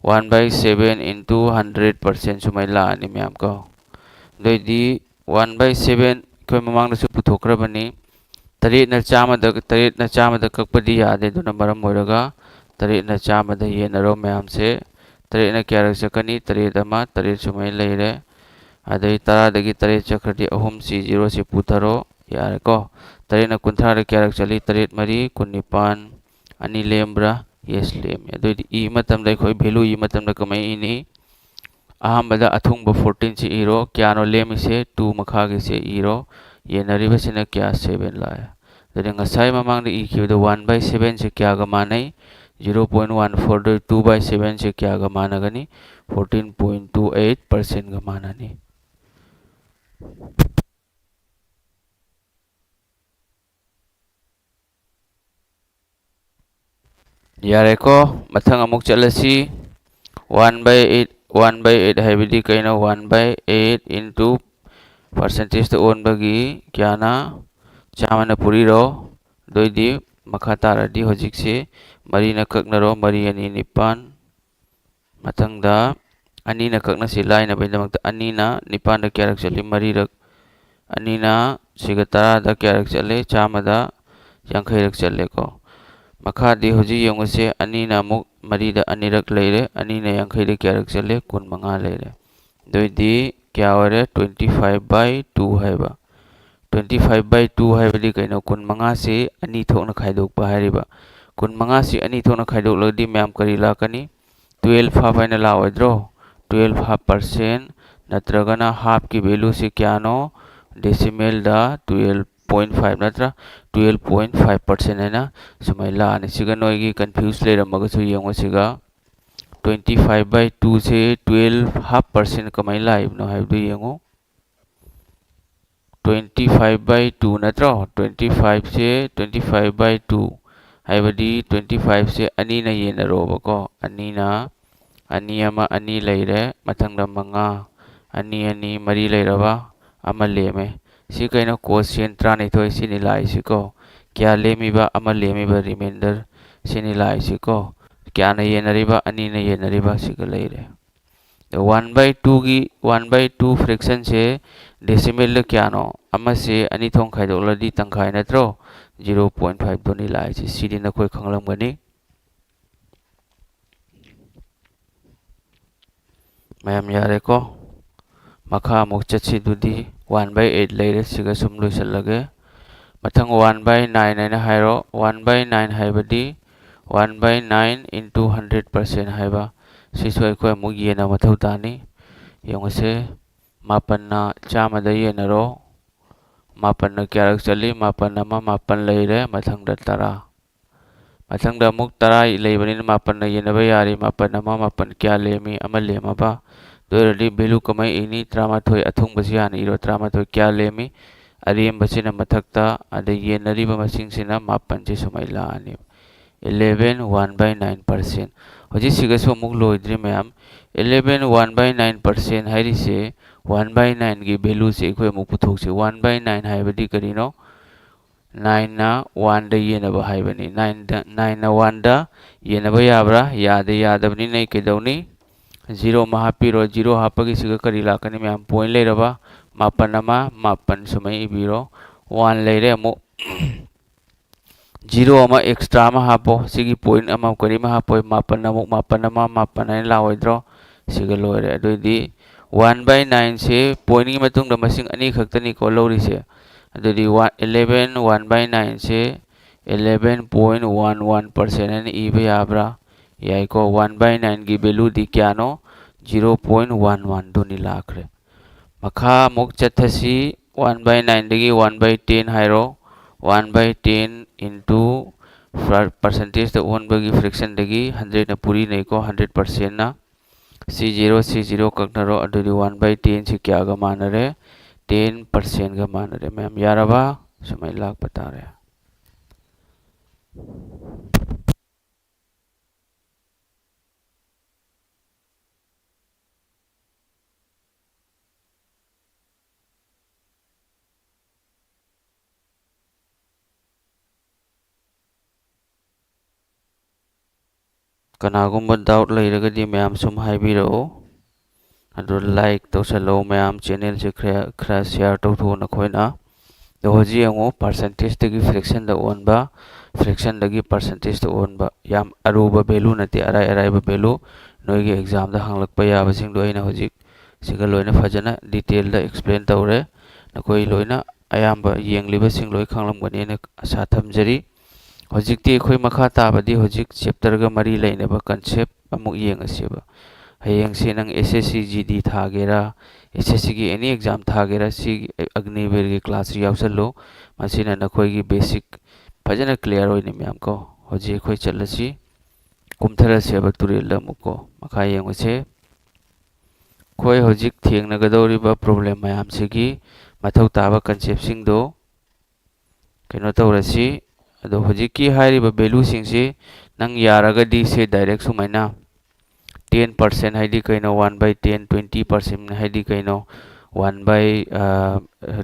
1/7 into 100% ꯁꯨꯃꯥꯏꯅ ꯂꯥꯛꯑꯅꯤ ꯃꯌꯥꯝ ꯀꯣ ꯑꯗꯨꯑꯣꯏꯗꯤ 1/7 ꯑꯩꯈꯣꯏ ꯃꯃꯥꯡꯗꯁꯨ ꯄꯨꯊꯣꯛꯈ꯭ꯔꯕꯅꯤ ꯇꯔꯦꯠꯅ ꯆꯥꯝꯃꯗ ꯀꯛꯄꯗꯤ ꯌꯥꯗꯦ ꯑꯗꯨꯅ ꯃꯔꯝ ꯑꯣꯏꯔꯒ ꯇꯔꯦꯠꯅ ꯆꯥꯝꯃꯗ ꯌꯦꯟꯅꯔꯣ ꯃꯌꯥꯝꯁꯦ ꯇꯔꯦꯠꯅ ꯀꯌꯥꯔꯛ ꯆꯠꯀꯅꯤ ꯇꯔꯦꯠ ꯑꯃ ꯇꯔꯦꯠ ꯁꯨꯃꯥꯏꯅ ꯂꯩꯔꯦ ꯑꯗꯩ 10ꯗꯒꯤ ꯇꯔꯦꯠ ꯆꯠꯈ꯭ꯔꯗꯤ ꯑꯍꯨꯝ ꯁꯤ 0ꯁꯤ ꯄꯨꯊꯔꯣ ꯌꯥꯔꯦꯀꯣ ꯇꯔꯦꯠꯅ 30ꯗ ꯀꯌꯥꯔꯛ ꯆꯠꯂꯤ ꯇꯔꯦꯠ ꯃꯔꯤ 19 ꯑꯅꯤ ꯂꯦꯝꯕ꯭ꯔꯥ ꯌꯦꯁ ꯂꯦꯝꯃꯤ ꯑꯗꯨꯑꯣꯏꯗꯤ ꯏ ꯃꯇꯝꯗ ꯑꯩꯈꯣꯏ ꯚꯦꯂꯨ ꯏ ꯃꯇꯝꯗ ꯀꯃꯥꯏꯅ ꯏꯅꯤ ꯑꯍꯥꯟꯕꯗ ꯑꯊꯨꯡꯕ 14ꯁꯤ ꯏꯔꯣ ꯀꯌꯥꯅꯣ ꯂꯦꯝꯃꯤꯁꯦ 2 ꯃꯈꯥꯒꯤꯁꯦ ꯏꯔꯣ ꯌꯦꯟꯅꯔꯤꯕꯁꯤꯅ ꯀꯌꯥ 7 ꯂꯥꯛꯑꯦ ꯑꯗꯨꯗꯤ ꯉꯁꯥꯏ ꯃꯃꯥꯡꯗ ꯏꯈꯤꯕꯗ 1/7ꯁꯦ ꯀꯌꯥꯒ ꯃꯥꯟꯅꯩ 0.14 2/7ꯁꯦ ꯀꯌꯥꯒ ꯃꯥꯟꯅꯒꯅꯤ 14.28%ꯒ ꯃꯥꯟꯅꯅꯤ ꯌꯥꯔꯦꯀꯣ ꯃꯊꯪ ꯑꯃꯨꯛ ꯆꯠꯂꯁꯤ 1/8 ꯍꯥꯏꯕꯗꯤ ꯀꯩꯅꯣ 1/8 into ꯄꯥꯔꯁꯦꯟꯇꯦꯖꯇ ꯑꯣꯟꯕꯒꯤ ꯀꯌꯥꯅ ꯆꯥꯝꯃꯅ ꯄꯨꯔꯤꯔꯣ ꯑꯗꯨꯑꯣꯏꯗꯤ ꯃꯈꯥ ꯇꯥꯔꯗꯤ ꯍꯧꯖꯤꯛꯁꯦ ꯃꯔꯤꯅ ꯀꯛꯅꯔꯣ ꯃꯔꯤ ꯑꯅꯤ ꯅꯤꯄꯥꯜ ꯃꯊꯪꯗ ꯑꯅꯤꯅ ꯀꯛꯅꯁꯤ ꯂꯥꯏꯅꯕꯒꯤꯗꯃꯛꯇ ꯑꯅꯤꯅ ꯅꯤꯄꯥꯜꯗ ꯀꯌꯥꯔꯛ ꯆꯠꯂꯤ ꯃꯔꯤꯔꯛ ꯑꯅꯤꯅ ꯁꯤꯒ 10ꯗ ꯀꯌꯥꯔꯛ ꯆꯠꯂꯦ ꯆꯥꯝꯃꯗ ꯌꯥꯡꯈꯩꯔꯛ ꯆꯠꯂꯦꯀꯣ ꯃꯈꯥꯗꯤ ꯍꯧꯖꯤꯛ ꯌꯦꯡꯉꯨꯁꯦ ꯑꯅꯤꯅ ꯑꯃꯨꯛ ꯃꯔꯤꯗ ꯑꯅꯤꯔꯛ ꯂꯩꯔꯦ ꯑꯅꯤꯅ ꯌꯥꯡꯈꯩꯗ ꯀꯌꯥꯔꯛ ꯆꯠꯂꯦ 15 ꯂꯩꯔꯦ ꯑꯗꯨꯑꯣꯏꯗꯤ ꯀꯌꯥ ꯑꯣꯏꯔꯦ 25/2 ꯍꯥꯏꯕ 25/2 ꯍꯥꯏꯕꯗꯤ ꯀꯩꯅꯣ 15ꯁꯤ ꯑꯅꯤ ꯊꯣꯛꯅ ꯈꯥꯏꯗꯣꯛꯄ ꯍꯥꯏꯔꯤꯕ 15ꯁꯤ ꯑꯅꯤ ꯊꯣꯛꯅ ꯈꯥꯏꯗꯣꯛꯂꯒꯗꯤ ꯃꯌꯥꯝ ꯀꯔꯤ ꯂꯥꯛꯀꯅꯤ 12 ꯍꯥꯞ ꯍꯥꯏꯅ ꯂꯥꯛꯑꯣꯏꯗ꯭ꯔꯣ 12.5% ꯅꯠꯇ꯭ꯔꯒꯅ ꯍꯥꯞꯀꯤ ꯚꯦꯂꯨꯁꯤ ꯀꯌꯥꯅꯣ ꯗꯦꯁꯤꯃꯦꯜꯗ 12.5 ꯅꯠꯇ꯭ꯔ 12.5% ꯍꯥꯏꯅ ꯁꯨꯃꯥꯏꯅ ꯂꯥꯛꯑꯅꯤ ꯁꯤꯒ ꯅꯣꯏꯒꯤ ꯀꯟꯐ꯭ꯌꯨꯁ ꯂꯩꯔꯝꯃꯒꯁꯨ ꯌꯦꯡꯉꯣ ꯁꯤꯒ 25/2ꯁꯦ 12.5% ꯀꯃꯥꯏꯅ ꯂꯥꯛꯏꯕꯅꯣ ꯍꯥꯏꯕꯗꯨ ꯌꯦꯡꯉꯣ 25/2 ꯅꯠꯇ꯭ꯔꯣ 25ꯁꯦ 25/2 ꯍꯥꯏꯕꯗꯤ 25ꯁꯦ ꯑꯅꯤꯅ ꯌꯦꯟꯅꯔꯣꯕꯀꯣ ꯑꯅꯤꯅ ꯑꯅꯤ ꯑꯃ ꯑꯅꯤ ꯂꯩꯔꯦ ꯃꯊꯪꯗ 5 2 2 ꯃꯔꯤ ꯂꯩꯔꯕ ꯑꯃ ꯂꯦꯝꯃꯦ ꯁꯤ ꯀꯩꯅꯣ ꯀꯣꯁꯤꯌꯦꯟ 12 ꯁꯤꯅꯤ ꯂꯥꯛꯏꯁꯤꯀꯣ ꯀꯌꯥ ꯂꯦꯝꯃꯤꯕ ꯑꯃ ꯂꯦꯝꯃꯤꯕ ꯔꯤꯃꯦꯟꯗꯔ ꯁꯤꯅꯤ ꯂꯥꯛꯏꯁꯤꯀꯣ ꯀꯌꯥꯅ ꯌꯦꯟꯅꯔꯤꯕ ꯑꯅꯤꯅ ꯌꯦꯟꯅꯔꯤꯕ ꯁꯤꯒ ꯂꯩꯔꯦ 1/2 ꯐ꯭ꯔꯦꯛꯁꯟꯁꯦ ꯗꯦꯁꯤꯃꯦꯜꯗ ꯀꯌꯥꯅꯣ ꯑꯃꯁꯦ ꯑꯅꯤ ꯊꯣꯛꯅ ꯈꯥꯏꯗꯣꯛꯂꯗꯤꯇꯪꯈꯥꯏ ꯅꯠꯇ꯭ꯔꯣ 0.5ꯗꯨꯅꯤ ꯂꯥꯛꯏꯁꯤ ꯁꯤꯗꯤ ꯅꯈꯣꯏ ꯈꯪꯂꯝꯒꯅꯤ ꯃꯌꯥꯝ ꯌꯥꯔꯦꯀꯣ ꯃꯈꯥ ꯑꯃꯨꯛ ꯆꯠꯁꯤꯗꯨꯗꯤ 1/8 ꯂꯩꯔꯦ ꯁꯤꯒ ꯁꯨꯝ ꯂꯣꯏꯁꯤꯜꯂꯒꯦ ꯃꯊꯪ 1/9 ꯍꯥꯏꯅ ꯍꯥꯏꯔꯣ 1/9 ꯍꯥꯏꯕꯗꯤ 1/9 into 100% ꯍꯥꯏꯕ ꯁꯤꯁꯨ ꯑꯩꯈꯣꯏ ꯑꯃꯨꯛ ꯌꯦꯟꯅ ꯃꯊꯧ ꯇꯥꯅꯤ ꯌꯦꯡꯉꯨꯁꯦ 9ꯅ ꯆꯥꯝꯃꯗ ꯌꯦꯟꯅꯔꯣ 9ꯅ ꯀꯌꯥꯔꯛ ꯆꯠꯂꯤ 9 ꯑꯃ 9 ꯂꯩꯔꯦ ꯃꯊꯪꯗ 10 ꯃꯊꯪꯗ ꯑꯃꯨꯛ 10 ꯂꯩꯕꯅꯤꯅ 9ꯅ ꯌꯦꯟꯅꯕ ꯌꯥꯔꯤ 9 ꯑꯃ 9 ꯀꯌꯥ ꯂꯦꯝꯃꯤ ꯑꯃ ꯂꯦꯝꯃꯕ ꯑꯗꯨ ꯑꯣꯏꯔꯗꯤ ꯚꯦꯂꯨ ꯀꯃꯥꯏꯅ ꯏꯅꯤ 13 ꯑꯊꯨꯡꯕꯁꯤ ꯍꯥꯟꯅ ꯏꯔꯣ 13 ꯀꯌꯥ ꯂꯦꯝꯃꯤ ꯑꯔꯦꯝꯕꯁꯤꯅ ꯃꯊꯛꯇ ꯑꯗꯩ ꯌꯦꯟꯅꯔꯤꯕ ꯃꯁꯤꯡꯁꯤꯅ 9ꯁꯤ ꯁꯨꯃꯥꯏꯅ ꯂꯥꯛꯑꯅꯤ 11 1/9% ꯍꯧꯖꯤꯛ ꯁꯤꯒꯁꯨ ꯑꯃꯨꯛ ꯂꯣꯏꯗ꯭ꯔꯤ ꯃꯌꯥꯝ 11 1/9% ꯍꯥꯏꯔꯤꯁꯦ 1/9ꯒꯤ ꯚꯦꯂꯨꯁꯦ ꯑꯩꯈꯣই ꯑꯃꯨꯛ ꯄꯨꯊꯣꯛꯁꯤ 1/9 ꯍꯥꯏꯕꯗꯤ ꯀꯔꯤꯅꯣ 9ꯅ 1ꯗ ꯌꯦꯟꯅꯕ ꯍꯥꯏꯕꯅꯤ 9ꯅ 1ꯗ ꯌꯦꯟꯅꯕ ꯌꯥꯕ꯭ꯔꯥ ꯌꯥꯗꯦ ꯌꯥꯗꯕꯅꯤꯅ ꯑꯩ ꯀꯩꯗꯧꯅꯤ 0 ꯑꯃ ꯍꯥꯞꯄꯤꯔꯣ 0 ꯍꯥꯞꯄꯒꯤꯁꯤꯒ ꯀꯔꯤ ꯂꯥꯛꯀꯅꯤ ꯃꯌꯥꯝ ꯄꯣꯏꯟ ꯂꯩꯔꯕ 9 ꯑꯃ 9 ꯁꯨꯃꯥꯏꯅ ꯏꯕꯤꯔꯣ 1 ꯂꯩꯔꯦ ꯑꯃꯨꯛ 0 ꯑꯃ ꯑꯦꯛꯁꯇ꯭ꯔꯥ ꯑꯃ ꯍꯥꯞꯄꯣ ꯁꯤꯒꯤ ꯄꯣꯏꯟ ꯑꯃ ꯀꯔꯤꯃ ꯍꯥꯞꯄꯣꯏ 9 ꯑꯃꯨꯛ 9 ꯑꯃ 9 ꯍꯥꯏꯅ ꯂꯥꯛꯑꯣꯏꯗ꯭ꯔꯣ ꯁꯤꯒ ꯂꯣꯏꯔꯦ ꯑꯗꯨꯑꯣꯏꯗꯤ 1/9ꯁꯦ ꯄꯣꯏꯟꯒꯤ ꯃꯇꯨꯡꯗ ꯃꯁꯤꯡ ꯑꯅꯤ ꯈꯛꯇꯅꯤꯀꯣ ꯂꯧꯔꯤꯁꯦ ꯑꯗꯨꯗꯤ 11 1/9ꯁꯦ 11.11% ꯍꯥꯏꯅ ꯏꯕ ꯌꯥꯕ꯭ꯔꯥ ꯌꯥꯏꯀꯣ 1/9ꯒꯤ ꯚꯦꯂꯨꯗꯤ ꯀꯌꯥꯅꯣ 0.11 दुनी लाखरे मखा मुक चथसी 1/9 दगी 1/10 हाइरो 1/10 into percentage द ओन बगी फ्रिक्शन दगी 100 न पूरी नहीं को 100% ना C0 ककनरो अदुदी 1/10 से क्या गा मान रहे 10% गा मान रहे मैम यारबा समय लाख बता रहे कनागुम डाउट लेरगदी मैम सुम हाइबिरो अदु लाइक तो सलो मैम चैनल से खरा शेयर तो थो नखोइना तो होजी यंगो परसेंटेज तगी फ्रैक्शन द ओन बा फ्रैक्शन दगी परसेंटेज द ओन बा याम अरुबा वैल्यू नते अराई बा वैल्यू नोइगे एग्जाम द हांगलक पया बसिंग दो आइना होजी सिगा लोइना फजना डिटेल द एक्सप्लेन तौरे नखोइ लोइना अयाम येंगलिबा सिंग लोइ खांगलम गनी ने आशा थमजरी होजिकती अखोइ मखा ताबदी होजिक चैप्टर गा मरी लेनेबा कंसेप्ट अमुक येंगसिबा हयेंग से नंग एसएससी जीडी थागेरा एसएससी की एनी एग्जाम थागेरा सी अग्निवीर की क्लास यावसलो मसिना नखोइ की बेसिक फजना क्लियर होइने मैम को होजी अखोइ चलसी कुमथरसेबा तुरेल अमुको मखा येंगसे खोइ होजिक थेंगनगदौरिबा प्रॉब्लम मैम सिगी मथौ ताबा कंसेप्ट सिंग दो कनो तौरसी अदो होजिकी हाइरिबा वैल्यू सिंगसे नंग यारगदी से डायरेक्ट सुमाइना 10% हाइदी कइनो 1/10 20% हाइदी कइनो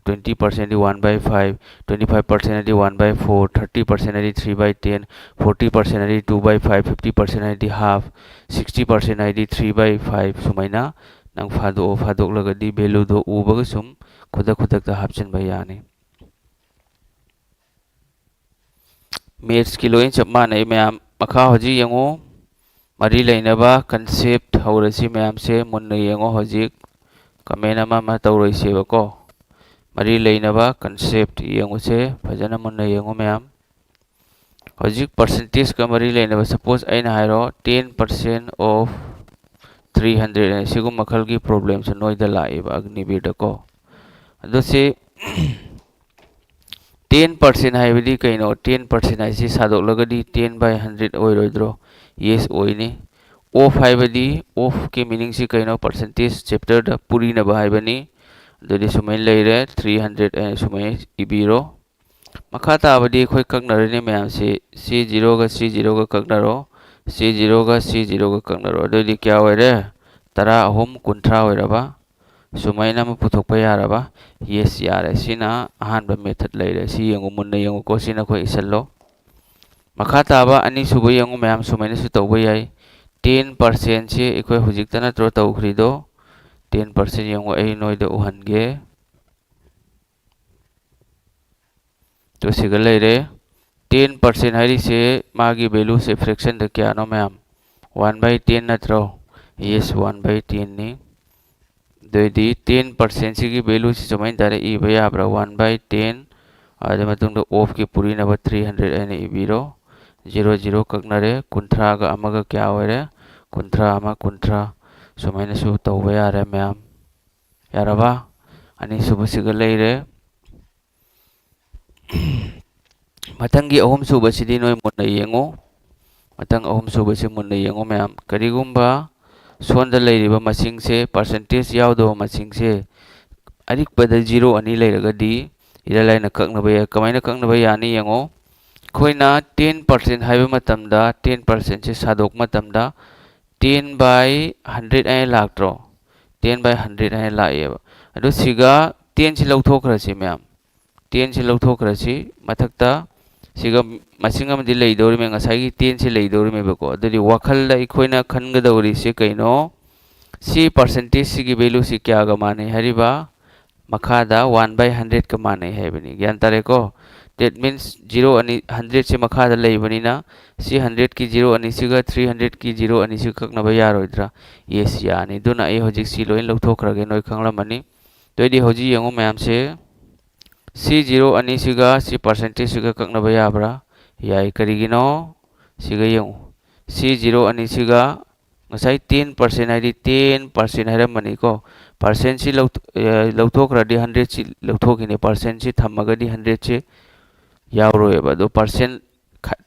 20% दी 1/5 25% हाइदी 1/4 30% हाइदी 3/10 40% हाइदी 2/5 50% हाइदी हाफ 60% हाइदी 3/5 सुमाइना नंग फादोक लगदी वैल्यू दो उबग सुम खुदक ता हापचन बयानी मेथ्स की लोइन चप माने मैम मखा होजी यंगो मरी लेनबा कंसेप्ट हौरसी मैम से मुन्ना यंगो होजी कमेन अमा तौरइसेबको मरी लेनबा कंसेप्ट यंगो से फजना मुन्ना यंगो मैम होजी परसेंटेज का मरी लेनबा सपोज आइन हाइरो 10% ऑफ 300 सिगु मखल की प्रॉब्लम से नोइदा लाइबा अग्निवीर को अदो से 10% हाइबदी कइनो 10% हाइसी सादोकलगदी 10/100 ओइरोइद्रो यस ओइनी ऑफ हाइबदी ऑफ के मीनिंग से कइनो परसेंटेज चैप्टर द पूरी न हाइबनी ददि सुमै लेरे 300 सुमै इबीरो मखा ताबदी खोइ ककनरने मैम से C0 गा ककनरो C0 गा ककनरो ददि क्या ओइरे तरा अहोम कुंथ्रा ओइरबा सुमाइना म पुथोकपा यारबा यस यारे सिना अहानबा मेथड लेरे सि यंगो मुन्ना यंगो को सिना खोइ इसल्लो मखा ताबा अनि सुबो यंगो मैम सुमाइना सु तौबा याई 10% से इखोइ हुजिकता नत्रो तौखरिदो 10% यंगो ए नोइदा उहनगे तो सिगा लेरे 10% हाइरी से मागी वैल्यू से फ्रैक्शन द क्या नो मैम 1/10 नत्रो यस 1/10 नी दोदी 10% की वैल्यू से सुमाइन तारे इबा याब्रा 1/10 आदे मतुंग ऑफ की पूरी नबा 300 एने इबीरो 0 ककनरे कुंथ्रा गा अमगा क्या होरे कुंथ्रा सुमाइन सु तौबा यारे मैम यारबा अनि सुबह सिगा लेरे मतंगी अहोम सुबह सिदी नोय मुन्ना येंगो मतंग अहोम सुबह से मुन्ना येंगो मैम करिगुम्बा सोंद लेरिबा मसिंग से परसेंटेज यावदो मसिंग से अरिकपद 0 अनि लेरगदी इरलाइना ककनबा या कमाइना ककनबा यानी यंगो खोइना 10% हाइबा मतमदा 10% से सादोक मतमदा 10/100 ay लाक्ट्रो 10/100 ay लाइएबा अदो सिगा 10 से लौथोखरसी मैम 10 से लौथोखरसी मथक्ता सिगा मसिंग अमदि लेइदोरि में ngसाई 10 से लेइदोरि में बको अदि वखल दा इखोइना खनगदौरि से कइनो सी परसेंटेज की वैल्यू से क्या गा माने हरिबा मखादा 1/100 का माने है बनी ज्ञान तारे को that means 0 अनि 100 से मखादा लेइबनिना सी 100 की 0 अनि सिगा 300 की 0 अनि सिगा ककनबा यारोइद्रा यस यानी दुना ए होजिक सी लोइन लौथोखरगे नोइ खंगलमनि तोइदि होजि यंगो मैम से C0 अनि सिगा सी परसेंटेज सिगा ककनबा याब्रा याई करिगिनो सिगा यंगो C0 अनि सिगा ngasai 10% haidi 10% hairamani ko percent si lauthokradi 100 si lauthokini percent si thammagadi 100 si yauroi do percent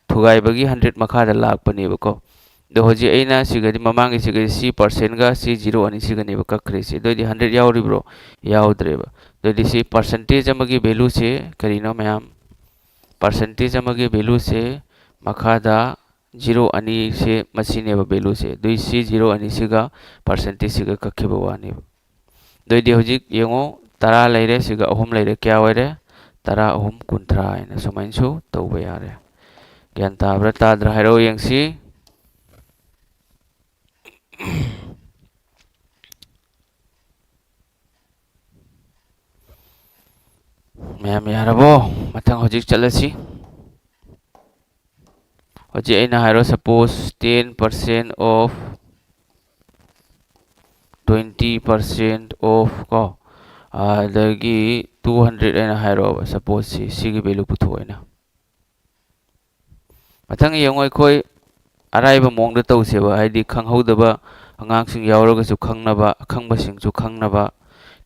thugai bagi 100 makha da lakpani ko do hoji aina sigadi mamangi sigadi c percent ga c 0 ani sigani ba kakre si do di 100 yauri bro yaudre ba do di si percentage amagi value se karino mayam percentage amagi value se makha da 0 ani se masine ba value se do c 0 ani siga percentage siga kakhiba wani do di hoji yengo tara leire siga ahum leire kya waire tara ahum kuntra ina sumainsu tauba yare gyan tabra tadra hairo yengsi ma'am यारबो मथंग होजिक चलसी होजि अइना हाइरो सपोज 10% ऑफ 20% ऑफ को अदगी 200 अइना हाइरो सपोज सिगी वैल्यू पुथोइना मथंग यंग अखोय अराइबा मोंग द तौसेबा हाइदि खंगहौदबा अंगांगसिंग यावरगसु खंगनबा खंगबसिंगसु खंगनबा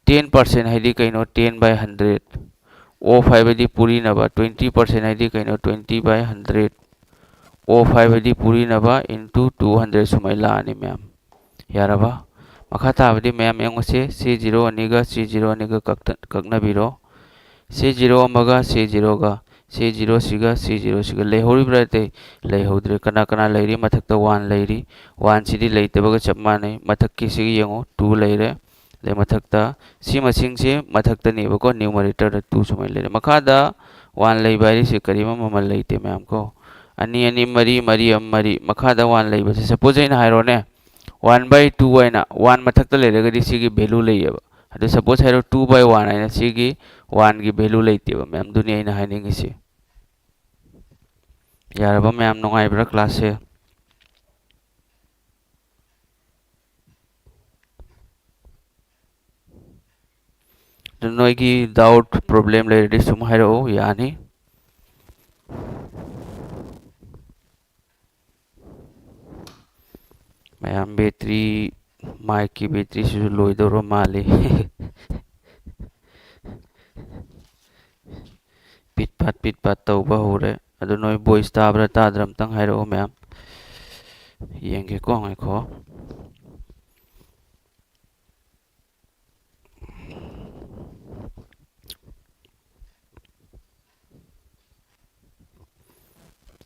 10% हाइदि कइनो 10 by 100 O5 हाइबदि पुरिनबा 20% हाइदि कइनो 20 by 100 O5 हाइबदि पुरिनबा into 200 सुमाइ लानि मैम यारबा मखा ताबदि ma'am यंगसे C0 अनिगा C0 अनिगा कक्नबिरो C0 अमगा C0 गा C0 सिगा C0 सिगा लेहौरिब्रा ते लेहौद्रे कना कना लेरि मथक्ता 1 लेरि 1 सिदि लेतबगा चप माने मथक्की सिगी यंगो 2 लेरे ले मथक्ता सी मसिंग से मथक्ता नेबको न्यूमरेटर 2 सुमाइ लेरे मखादा 1 लेबारि से करीमा ममल लेते मैम को अनि अनि मरी मरी मरी मखादा 1 लेबसे सपोज इन हाइरोने 1 by 2 आइना 1 मथक्ता लेरगदि सिगी वैल्यू लेयबा अदो सपोज हाइरो 2 by 1 आइना सिगी 1 की वैल्यू लेतेबा मैम दुनिया इन हाइनिंगिसे यारबा मैम नोंगाइब्रा क्लास से नोइगी डाउट प्रॉब्लम लेरदि सुम हाइरो यानी मैम बैटरी माइक की बैटरी से लोइदोरो माले पिट पात तौबा होरे अदो नोइ वॉइस ताब्रा ताद्रम तंग हाइरो मैम येंगे को ngaiखो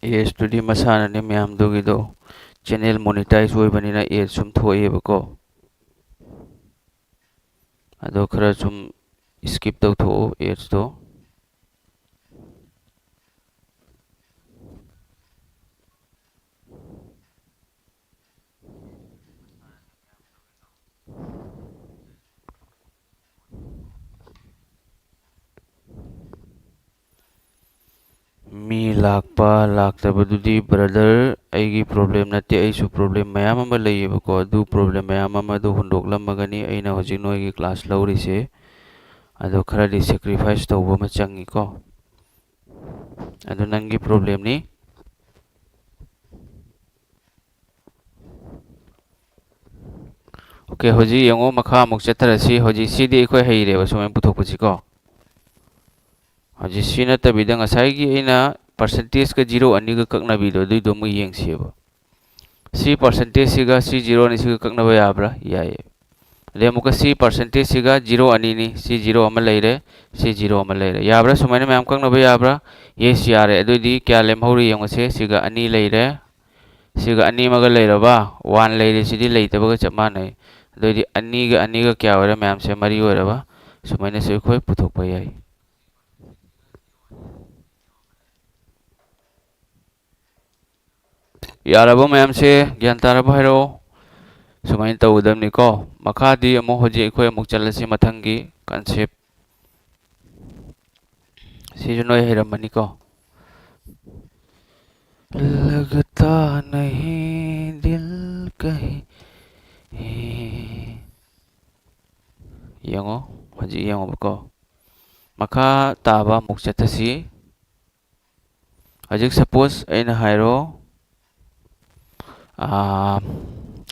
ये स्टूडियो मसाना ने मैम दोगिदो चैनल मोनेटाइज होइबनिना एड सुम थोइबको अदो खरा सुम स्किप तौथो एड्स तो मी लाकपा लाक्तबदुदी ब्रदर अइगी प्रॉब्लम नते अइसु प्रॉब्लम मयाम अमा लइबको अदु प्रॉब्लम मयाम अमा दो हुंडोकलमगनी अइना होजिक नोइगी क्लास लौरिसे अदो खरादि सैक्रिफाइस तौबा मा चंगिको अदो नंगी प्रॉब्लम नि ओके होजी यंगो मखा मुक चतरसी होजी सीदी अखोय हैरेबा सुमै पुथोकपसिको होजी सी नतबिदा ngसाइगी अइना परसेंटेज का 0 अनिगा कक्नबिदो दुइदो मु येंगसिबा सी परसेंटेज सिगा सी 0 अनि सिगा कक्नबा याब्रा याये ले मुका सी परसेंटेज सिगा 0 अनि नि सी 0 अमा लेरे सी 0 अमा लेरे याब्रा सुमाइना मैम कक्नबा याब्रा यस यारे अदुदि क्या लेमहौरि यंगसे सिगा अनि लेरे सिगा अनि मगा लेरबा 1 लेरे सिदि लेतबगा चमानै अदुदि अनिगा क्या ओरे मैम से मरी ओरबा सुमाइना से खोय पुथोकपा याय यारबो मैम से ज्ञान तारबो हाइरो सुमाइन तौदमनि को मखादी अमो होजि अखोय अमुक चलसि मथंगी कांसेप्ट सीजनोय हेरमनि को लगता नहीं दिल कहीं यंगो होजि यंगो को मखा ताबा मुक चतसि हजिक सपोज अइना हाइरो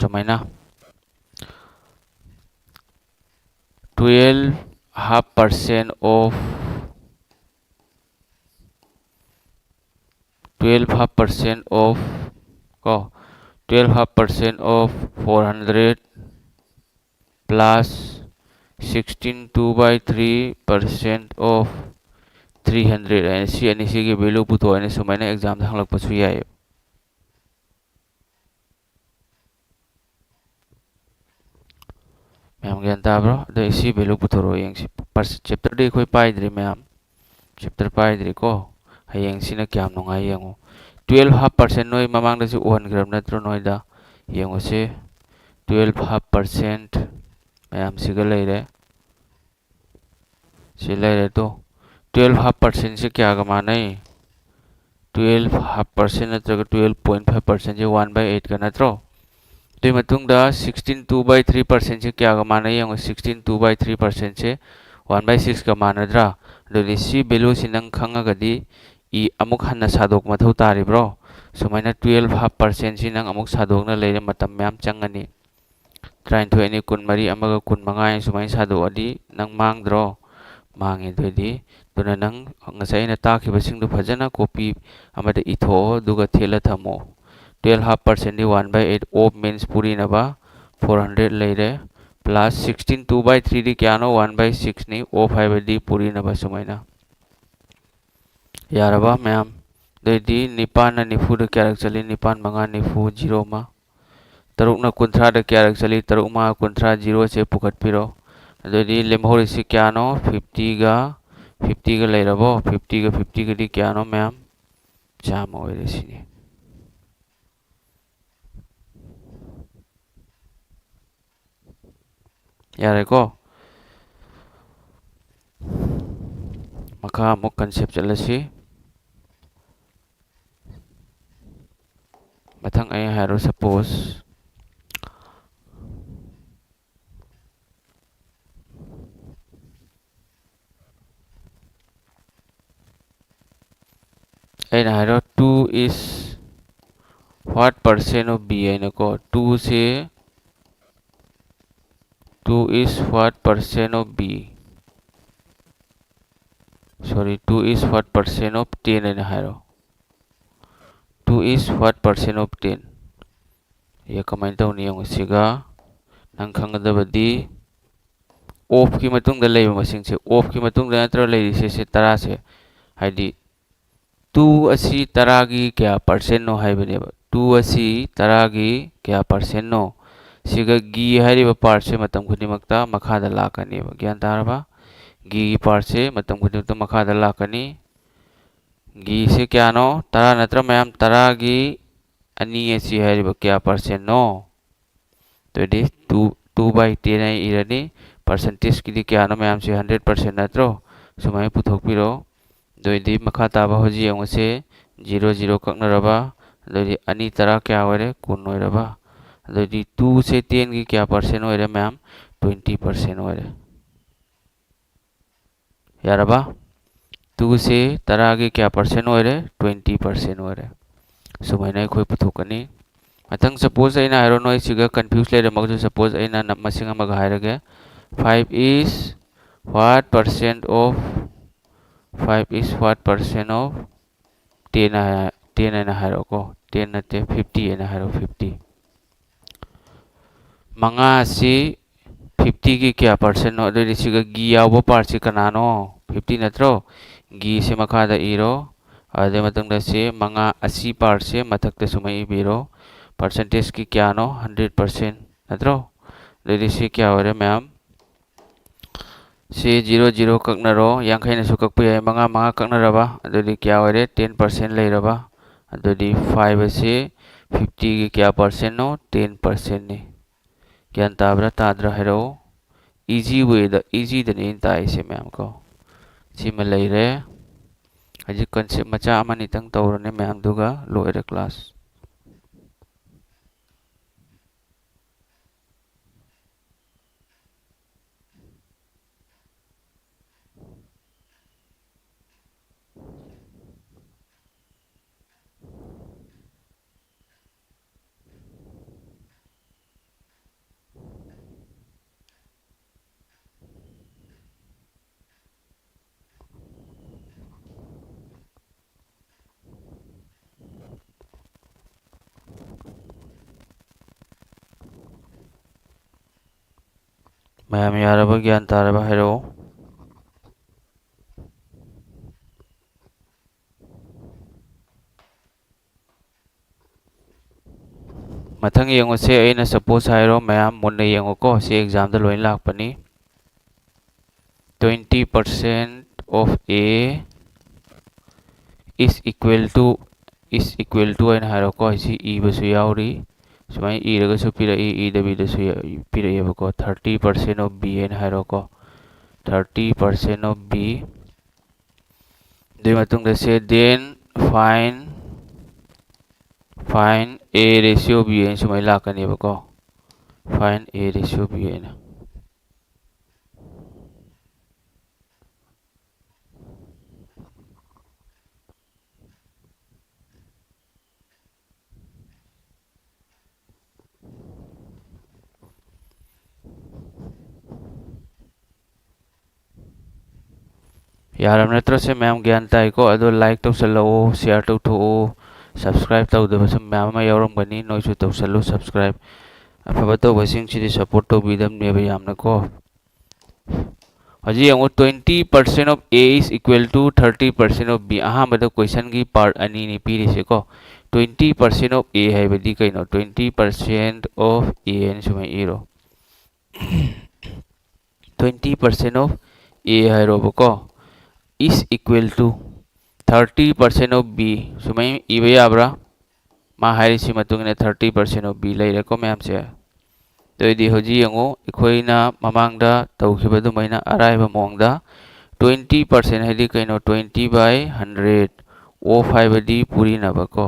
सुमाइना 12.5% of 12.5% of को 12.5% of 400 plus 16 2 by 3% of 300 and सी अनि सी की वैल्यू पुथो अनि सुमाइना एग्जाम दा हंगलक पसु याय मैम ज्ञान ताब्रो द इसी वैल्यू पुथोरो यंगसी पर चैप्टर दे कोई पाइद्री मैम चैप्टर पाइद्री को हयंग सिना क्याम नुंगाय यंगो 12.5% नोय ममांग दसि ओहन ग्राम नत्रो नोयदा यंगो से 12.5% मैम सिगा लेरे से लेरे तो 12.5% से क्या का माने 12.5% नत्रगा 12.5% से 1/8 का नत्रो तो मतुंग दा 16 2/3% से क्या का माने यंगो 16 2/3% से 1/6 का मानद्रा दो सी वैल्यू सिनंग खंगागदी ई अमुक हन्ना सादोक मथौ तारिब्रो सुमाइना 12.5% सिनंग अमुक सादोकना लेरे मतम ma'am चंगनी 39 ani kun mari amaga kun mangai sumai sadu adi nang mangdro mangi doidi tuna nang ngasai na ta khiba singdu phajana copy amada itho duga thela thamo 12.5% di 1/8 of means puri na ba 400 leire plus 16 2/3 di kyano 1/6 ni of 5 di puri na ba sumai na yaraba ma'am दोदी निपान ना निफू द क्या चली निपान मंगा निफू 0 मा तरुकना कुंथ्रा द क्या चली तरुक मा कुंथ्रा 0 से पुखत पिरो दोदी लेमहोर से क्या नो 50 का ले रबो 50 का दी क्या नो मैम चाम होए रेसिनी यारे को मखा मुक कंसेप्ट चलसी मथंग आई हैरो सपोज आई हैरो 2 is what percent of b आई नको 2 से 2 is what percent of b sorry 2 is what percent of 10 आई हैरो 2 is what percent of 10 ये कमेंट तो नहीं होंगे सिगा नंग खंगदबदी ऑफ की मतुंग द लेब मसिंग से ऑफ की मतुंग द नत्र लेरी से तरा से हाइदी 2 असी तरागी क्या परसेंट नो है बनेबा 2 असी तरागी क्या परसेंट नो सिगा गी हाइरिबा पार्ट से मतम खुदिमक्ता मखादा लाकनीबा ज्ञान तारबा गी पार्ट से मतम खुदिमक्ता मखादा लाकनी गी से क्या नो तरा नत्र मैम तरागी अनि ऐसी हाइरिबा क्या परसेंट नो तो दे 2/10 आई इरनी परसेंटेज की दी क्या नो मैम से 100% नत्रो सुमाय पुथोक पिरो दोदी मखा ताबा होजी यंग से 0 ककनरबा दोदी अनि तरा क्या होरे कुन होइरबा दोदी 2 से 10 की क्या परसेंट होइरे मैम 20% होइरे यारबा 2 से तरा की क्या परसेंट होइरे 20% होइरे सुमाइना खोइ पुथोकनी मथंग सपोज आइना हाइरो नो सिगा कंफ्यूज लेरे मगजो सपोज आइना नमसिंग मगा हाइरगे 5 is what percent of 5 is what percent of 10 ai hairo ko 10 nate 50 ai hairo 50 manga si 50 की क्या परसेंट नो दे सिगा गी यावो पार्ट से कनानो 50 नत्रो गी से मखा द इरो अदे मतंग द से मंगा 80 पार्ट से मथक ते सुमई बिरो परसेंटेज की क्या नो 100% नत्रो दे से क्या हो रे मैम से 0 ककनरो यांखै न सुकक पे मंगा ककनरबा अदुदी क्या हो रे 10% लेरबा अदुदी 5 से 50 की क्या परसेंट नो 10% ने ज्ञान ताब्रा ताद्रा हेरो easy way the easy the in ताई से मैम को सिम लेरे हजि कंसेप्ट मचा अमनि तंग तौरने मैम दुगा लोएरे क्लास मैम यारबा ज्ञान तारबा हैरो मथंग येंगो से अइना सपोज हाइरो मैम मुन्ने येंगो को से एग्जाम द लोइन लाकपनी 20% of A is equal to अइना हाइरो को इसी ई बसु याउरी सुमाई ई रगसु पिरा ई दबी दसु पिरा येबको 30% of B अइना हाइरो को 30% of B दुई मतुंग दसे then find A ratio B अइना सुमाई लाकन येबको find A ratio B अइना यारम नत्र से मैम ज्ञान ताई को अदो लाइक तो सलो शेयर तो थो सब्सक्राइब तो दे बस मैम मा यौरम गनी नोइसु तो सलो सब्सक्राइब अफब तो बसिंग छि सपोर्ट तो बिदम ने बे यामना को हजी यंगो 20% of A is equal to 30% of B अहा मद क्वेश्चन की पार्ट अनि नि पीरि से को 20% of A है बदी कइनो 20% of A न सुमे इरो 20% of A है रो बको is equal to 30% of B सुमे इबे याब्रा मा हाइरि सि मतुंगने 30% of B लेरे को मैम से तो यदि होजी यंगो इखोइना ममांगदा तौखिबदु मैना अराइबा मोंगदा 20% हैदि कइनो 20/100 ऑफ हाइबदि पुरी नबको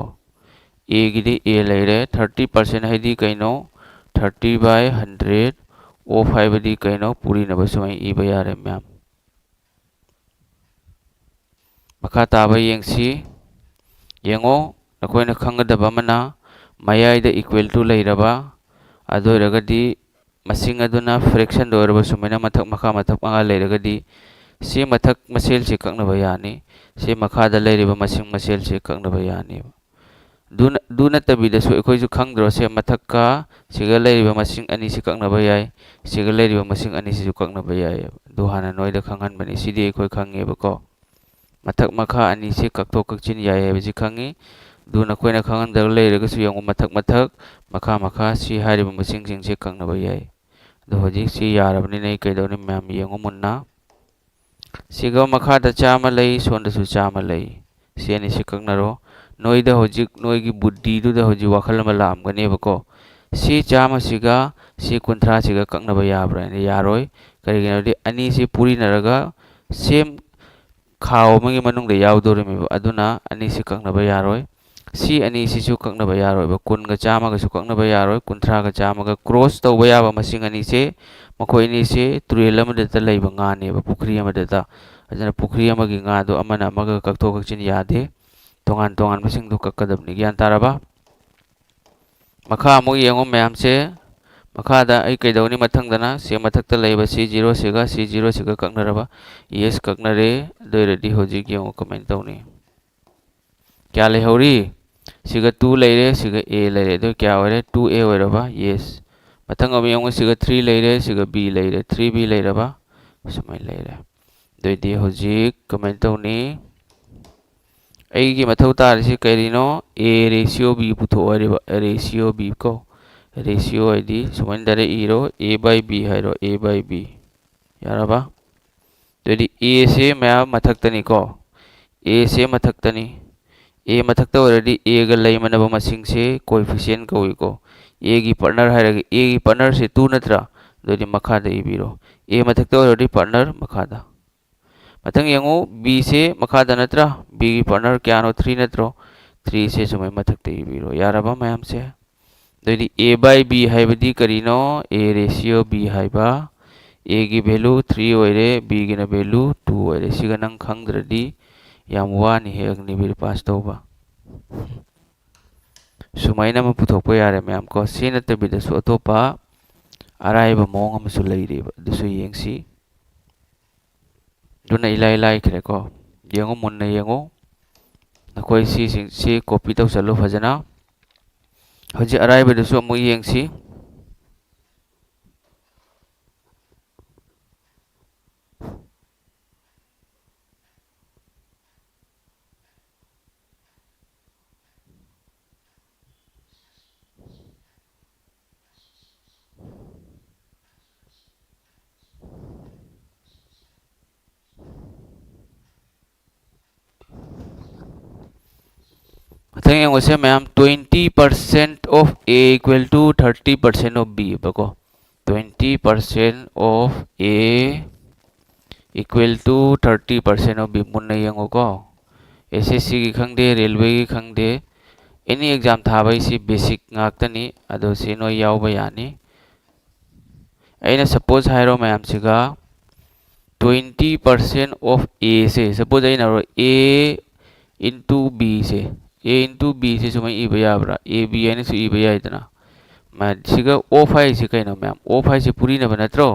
A गिदि A लेरे 30% हैदि कइनो 30/100 ऑफ हाइबदि कइनो पुरी नबसुमै इबा यारे मैम मखा ताबा यंगसी यंगो नखोइना खंगदबा मना मयाइदा इक्वल टू लेरबा अदोरगदी मसिंग अदुना फ्रैक्शन दोरबा सुमैना मथक मखा मथक मंगा लेरगदी से मथक मसेल से कक्नबा यानी से मखा द लेरिबा मसिंग मसेल से कक्नबा यानी दुन तबिदसु एखोइसु खंगद्रो से मथक का सिगा लेरिबा मसिंग अनि से कक्नबा याय सिगा लेरिबा मसिंग अनि से कक्नबा याय दुहाना नोइदा खंगन बनी सिदि एखोइ खंगेबको मथक मखा अनि से कक्तो कक्चिन याय हेबजि खंगी दुना कोइना खंगन दग लेरगसु यंगो मथक मथक मखा मखा सी हारिबा मसिंग सिंग से कक्नबा याय दो होजि सी यारबनि नै कैदौनि मैम यंगो मुन्ना सिगा मखा द चामा लई सोंदसु चामा लई सेनि से कक्नरो नोइदा होजि नोइगी बुद्धि दुदा होजि वखल मा लामगनेबको सी चामा सिगा सी कुंथ्रा सिगा कक्नबा याब्रा यारोय करिगिनोदि अनि से पुरी नरगा सेम खाओ मगे मनुंग दे यावदोरमेबा अदुना अनि से कक्नबा यारोय सी अनि सिसु कक्नबा यारोय बा कुनगा चामागा सु कक्नबा यारोय कुंथ्रागा चामागा क्रॉस तौबा याबा मसिंग अनि से मखोइनि से तुरेल अमदता लैबा ngaनेबा पुखरी अमदता अजना पुखरी अमगी nga दो अमना अमगा कक्थो कक्चिन यादे तोंगान तोंगान मसिंग दो कक्कदबनि ज्ञान ताराबा मखा अमु येंगो मैम से मखा दा आई कैदौनि मथंगदना से मथक्ता लैबा C0 सिगा कक्नरबा यस कक्नरे दोइरदि होजि गेंगो कमेंट तौनि क्या लेहौरी सिगा 2 लेरे सिगा A लेरे दो क्या होरे 2A होरबा यस मथंग अमु येंगो सिगा 3 लेरे सिगा B लेरे 3B लेरबा सुमै लेरे दोइदि होजि कमेंट तौनि एगी मथौ तारसि कैरिनो A रेशियो B पुथो अरेबा रेशियो B को रेशियो आईडी सुमन दरे इरो A/B हैरो A/B यारबा तो यदि A से मैं मथक्तनी को A से मथक्तनी A मथक्ता ऑलरेडी A गा लई मनबा मसिंग से कोएफिशिएंट को A की पार्टनर हैरगे A की पार्टनर से 2 नत्रा दोदि मखा द इबिरो A मथक्ता ऑलरेडी पार्टनर मखा द मथंग यंगो B से मखा द नत्रा B की पार्टनर क्यानो 3 नत्रो 3 से सुमै मथक्ता इबिरो यारबा मैम से दोदि A/B हाइबदि करिनो A रेशियो B हाइबा A की वैल्यू 3 ओइरे B की ना वैल्यू 2 ओइरे सिगा नंग खंगद्रदि याम वानि हे अग्निवीर पास तौबा सुमाइना म पुथोकपा यारे मैम को से नतबिदसु अतोपा अराइबा मोंग अमसु लैरेबा दुसु येंगसी दुना इलाई इलाई खरेको येंगो मुन्ना येंगो नकोइ सी कॉपी तौसलो फजना हजि अराइबदसु अमु येंगसी मथंग यंगोसे ma'am 20% of A equal to 30% of B बको 20% of A equal to 30% of B मुन्ना यंगो को SSC की खंगदे रेलवे की खंगदे एनी एग्जाम थाबाई सी बेसिक ngakतनी अदो से नो याव यानी अइना सपोज हाइरो मैम सिगा 20% of A से सपोज अइना A into B से A into B से सुमाई इबा याब्रा A B यानी सु इबा याइतना मैं सिगा O5 से कइनो मैम O5 से पूरी न बनत्रो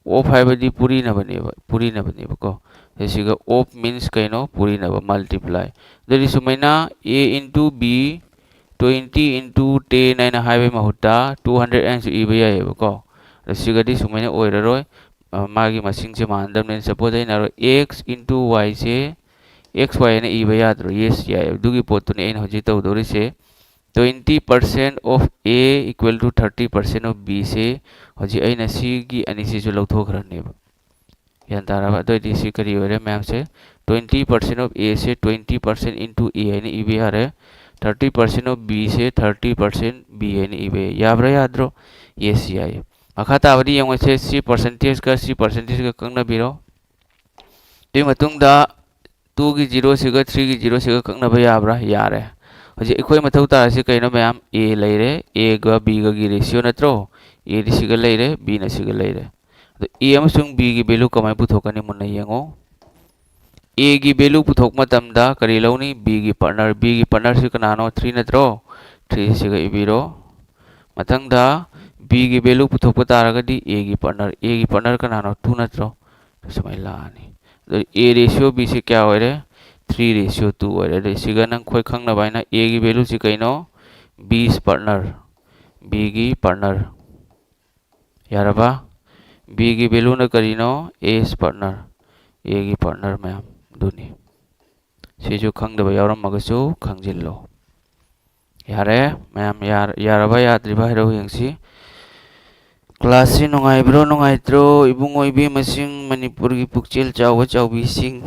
O5 बदी पूरी न बने बको सिगा O means कइनो पूरी न मल्टीप्लाई दरी सुमाइना A into B 20 into 10 नाइना हाइवे महुता 200 एन सु इबा याइ बको सिगदी सुमाइना ओइररोय मागी मसिंग से मानदम ने सपोज अइना X into Y से एक्स वाई ने इबा याद्रो यस याय दुगी पोतुने इन हजि तौदोरि से 20% of A equal to 30% of B से हजि अइना सी की अनि से जो लौथोखरनेब यान ताराबा दोदि सी करी ओरे मैम से 20% ऑफ A से 20% इनटू A ने इबा यारे 30% ऑफ B से 30% B ने इबा याब्रा याद्रो यस याय मखा ताबदि यंग से सी परसेंटेज का कंगना बिरो ते मतुंगदा 2 की 0 सिगा 3 की 0 सिगा कंगना याब्रा यारे हजे इखोय मथौ तारासे कइनो मैम A लेरे A गा B गा की रेशियो नत्रो A दि सिगा लेरे B न सिगा लेरे तो A अमसुंग B की वैल्यू कमाय पुथोकनी मुन्ना यंगो A की वैल्यू पुथोक मतमदा करी लौनी B की पार्टनर से कनानो 3 नत्रो 3 सिगा इबिरो मथंगदा B की वैल्यू पुथोक तारागदी A की पार्टनर कनानो 2 नत्रो तो समय लानी A रेशियो B से क्या हो रहे 3 रेशियो 2 हो रहे सिगा नंग खोई खंग ना बाइना A की वैल्यू से कहीं नो B की पार्टनर यारबा B की वैल्यू न करी नो A की पार्टनर मैम दुनी से जो खंग दबा यारम मगसु खंग जिल्लो यारे मैम यारबा याद्रिबा हेरो यंगसी क्लासी नुंगाइब्रो नुंगाइत्रो इबुंगो इबे मसिंग मणिपुर की पुकचेल चाव चावबिसिंग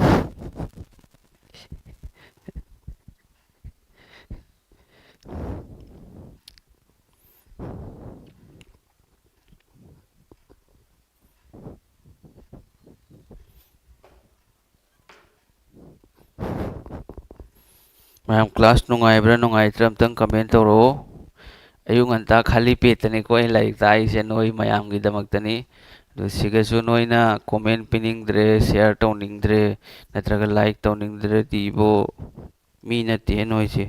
मैम क्लास नुंगाइब्रा नुंगाइत्रा अमतंग कमेंट तौरो अयुंग अंता खाली पेतनी को लाइक ताई से नोई मयाम की दमकतनी सिगसु नोइना कमेंट पिनिंगद्रे शेयर तौनिंगद्रे नत्रगा लाइक तौनिंगद्रे तीबो मी नते नोइ से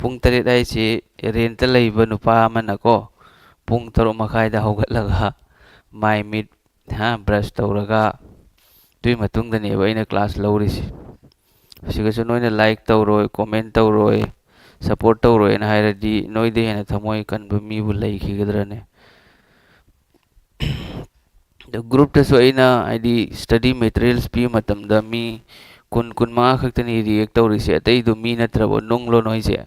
पुंग तरेत आई से रेंट लैब नुपा अमनको पुंग तरो मखाइदा होगतलगा माइ मिट हा ब्रश तौरगा तुई मतुंगदनेबा इन क्लास लौरिसे सिगसु नोइना लाइक तौरोय कमेंट तौरोय सपोर्ट तौरोय ना हायरदी नोइदे हेना थमोय कनबा मीबु लैखिगद्रने द ग्रुप तसो अइना आइदी स्टडी मटेरियल्स पी मतमदा मी कुन मा खक्तनी रिएक्ट तौरिसे अतै दु मी नत्रबो नुंगलो नोइसे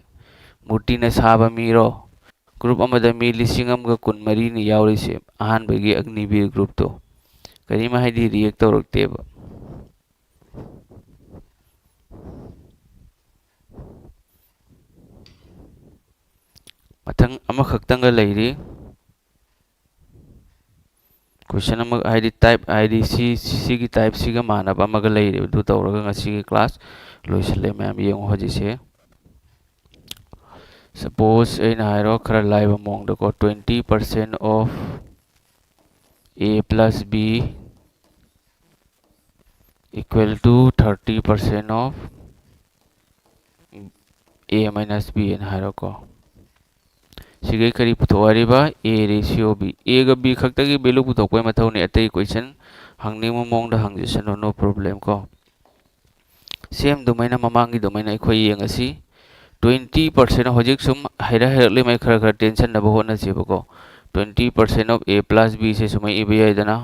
मूर्ति न साबा मीरो ग्रुप अमदा मी लिसिंग अमगा कुन मरी नि यावरिसे अहानबगी अग्निवीर ग्रुप तो करीमा हाइदी रिएक्ट तौरक्तेबा मथंग अमा खक्तंगा लैरी क्वेश्चन अमा हाइदी टाइप हाइदी सी की टाइप सीगा मानब अमगा लैरी दु तौरगा ngasi की क्लास लोइसले मैम येंग होजिसे सपोज इन हाइरो खरा लाइव अमोंग दको 20% of A plus B equal to 30% of A minus B इन हाइरो को सिगे करी पुथोवारिबा A रेशियो B A गा B खक्तगी वैल्यू पुथोकय मथौने अतै क्वेश्चन हंगनिंग मोंग दा हंगजिसनो नो प्रॉब्लम को सेम दुमैना ममांगी दुमैना इखोय येंगसी 20% होजिक सुम हाइरा हाइरले मै खरा टेंशन नबो होना जेबको 20% ऑफ A plus B से सुमै इबे याइदना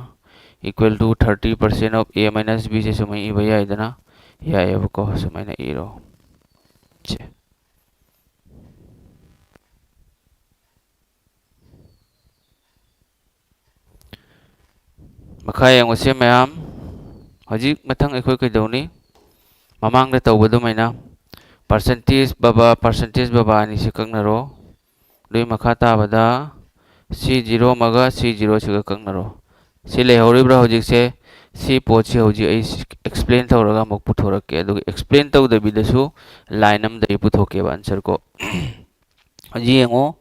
equal to 30% of A minus B से सुमै इबे याइदना यायबको सुमैना इरो छे मखाय यंगसे मैम हजिक मथंग अखोय कइदौनी ममांग दा तौबदो मैना percentage baba ani se kangnaro doi makha tabada C0 maga C0 siga kangnaro si lehoribra hojik se si pot si hoji ai explain tawraga mok puthorakke adu explain tawdabidasu line amdai puthoke ba answer ko hoji yengo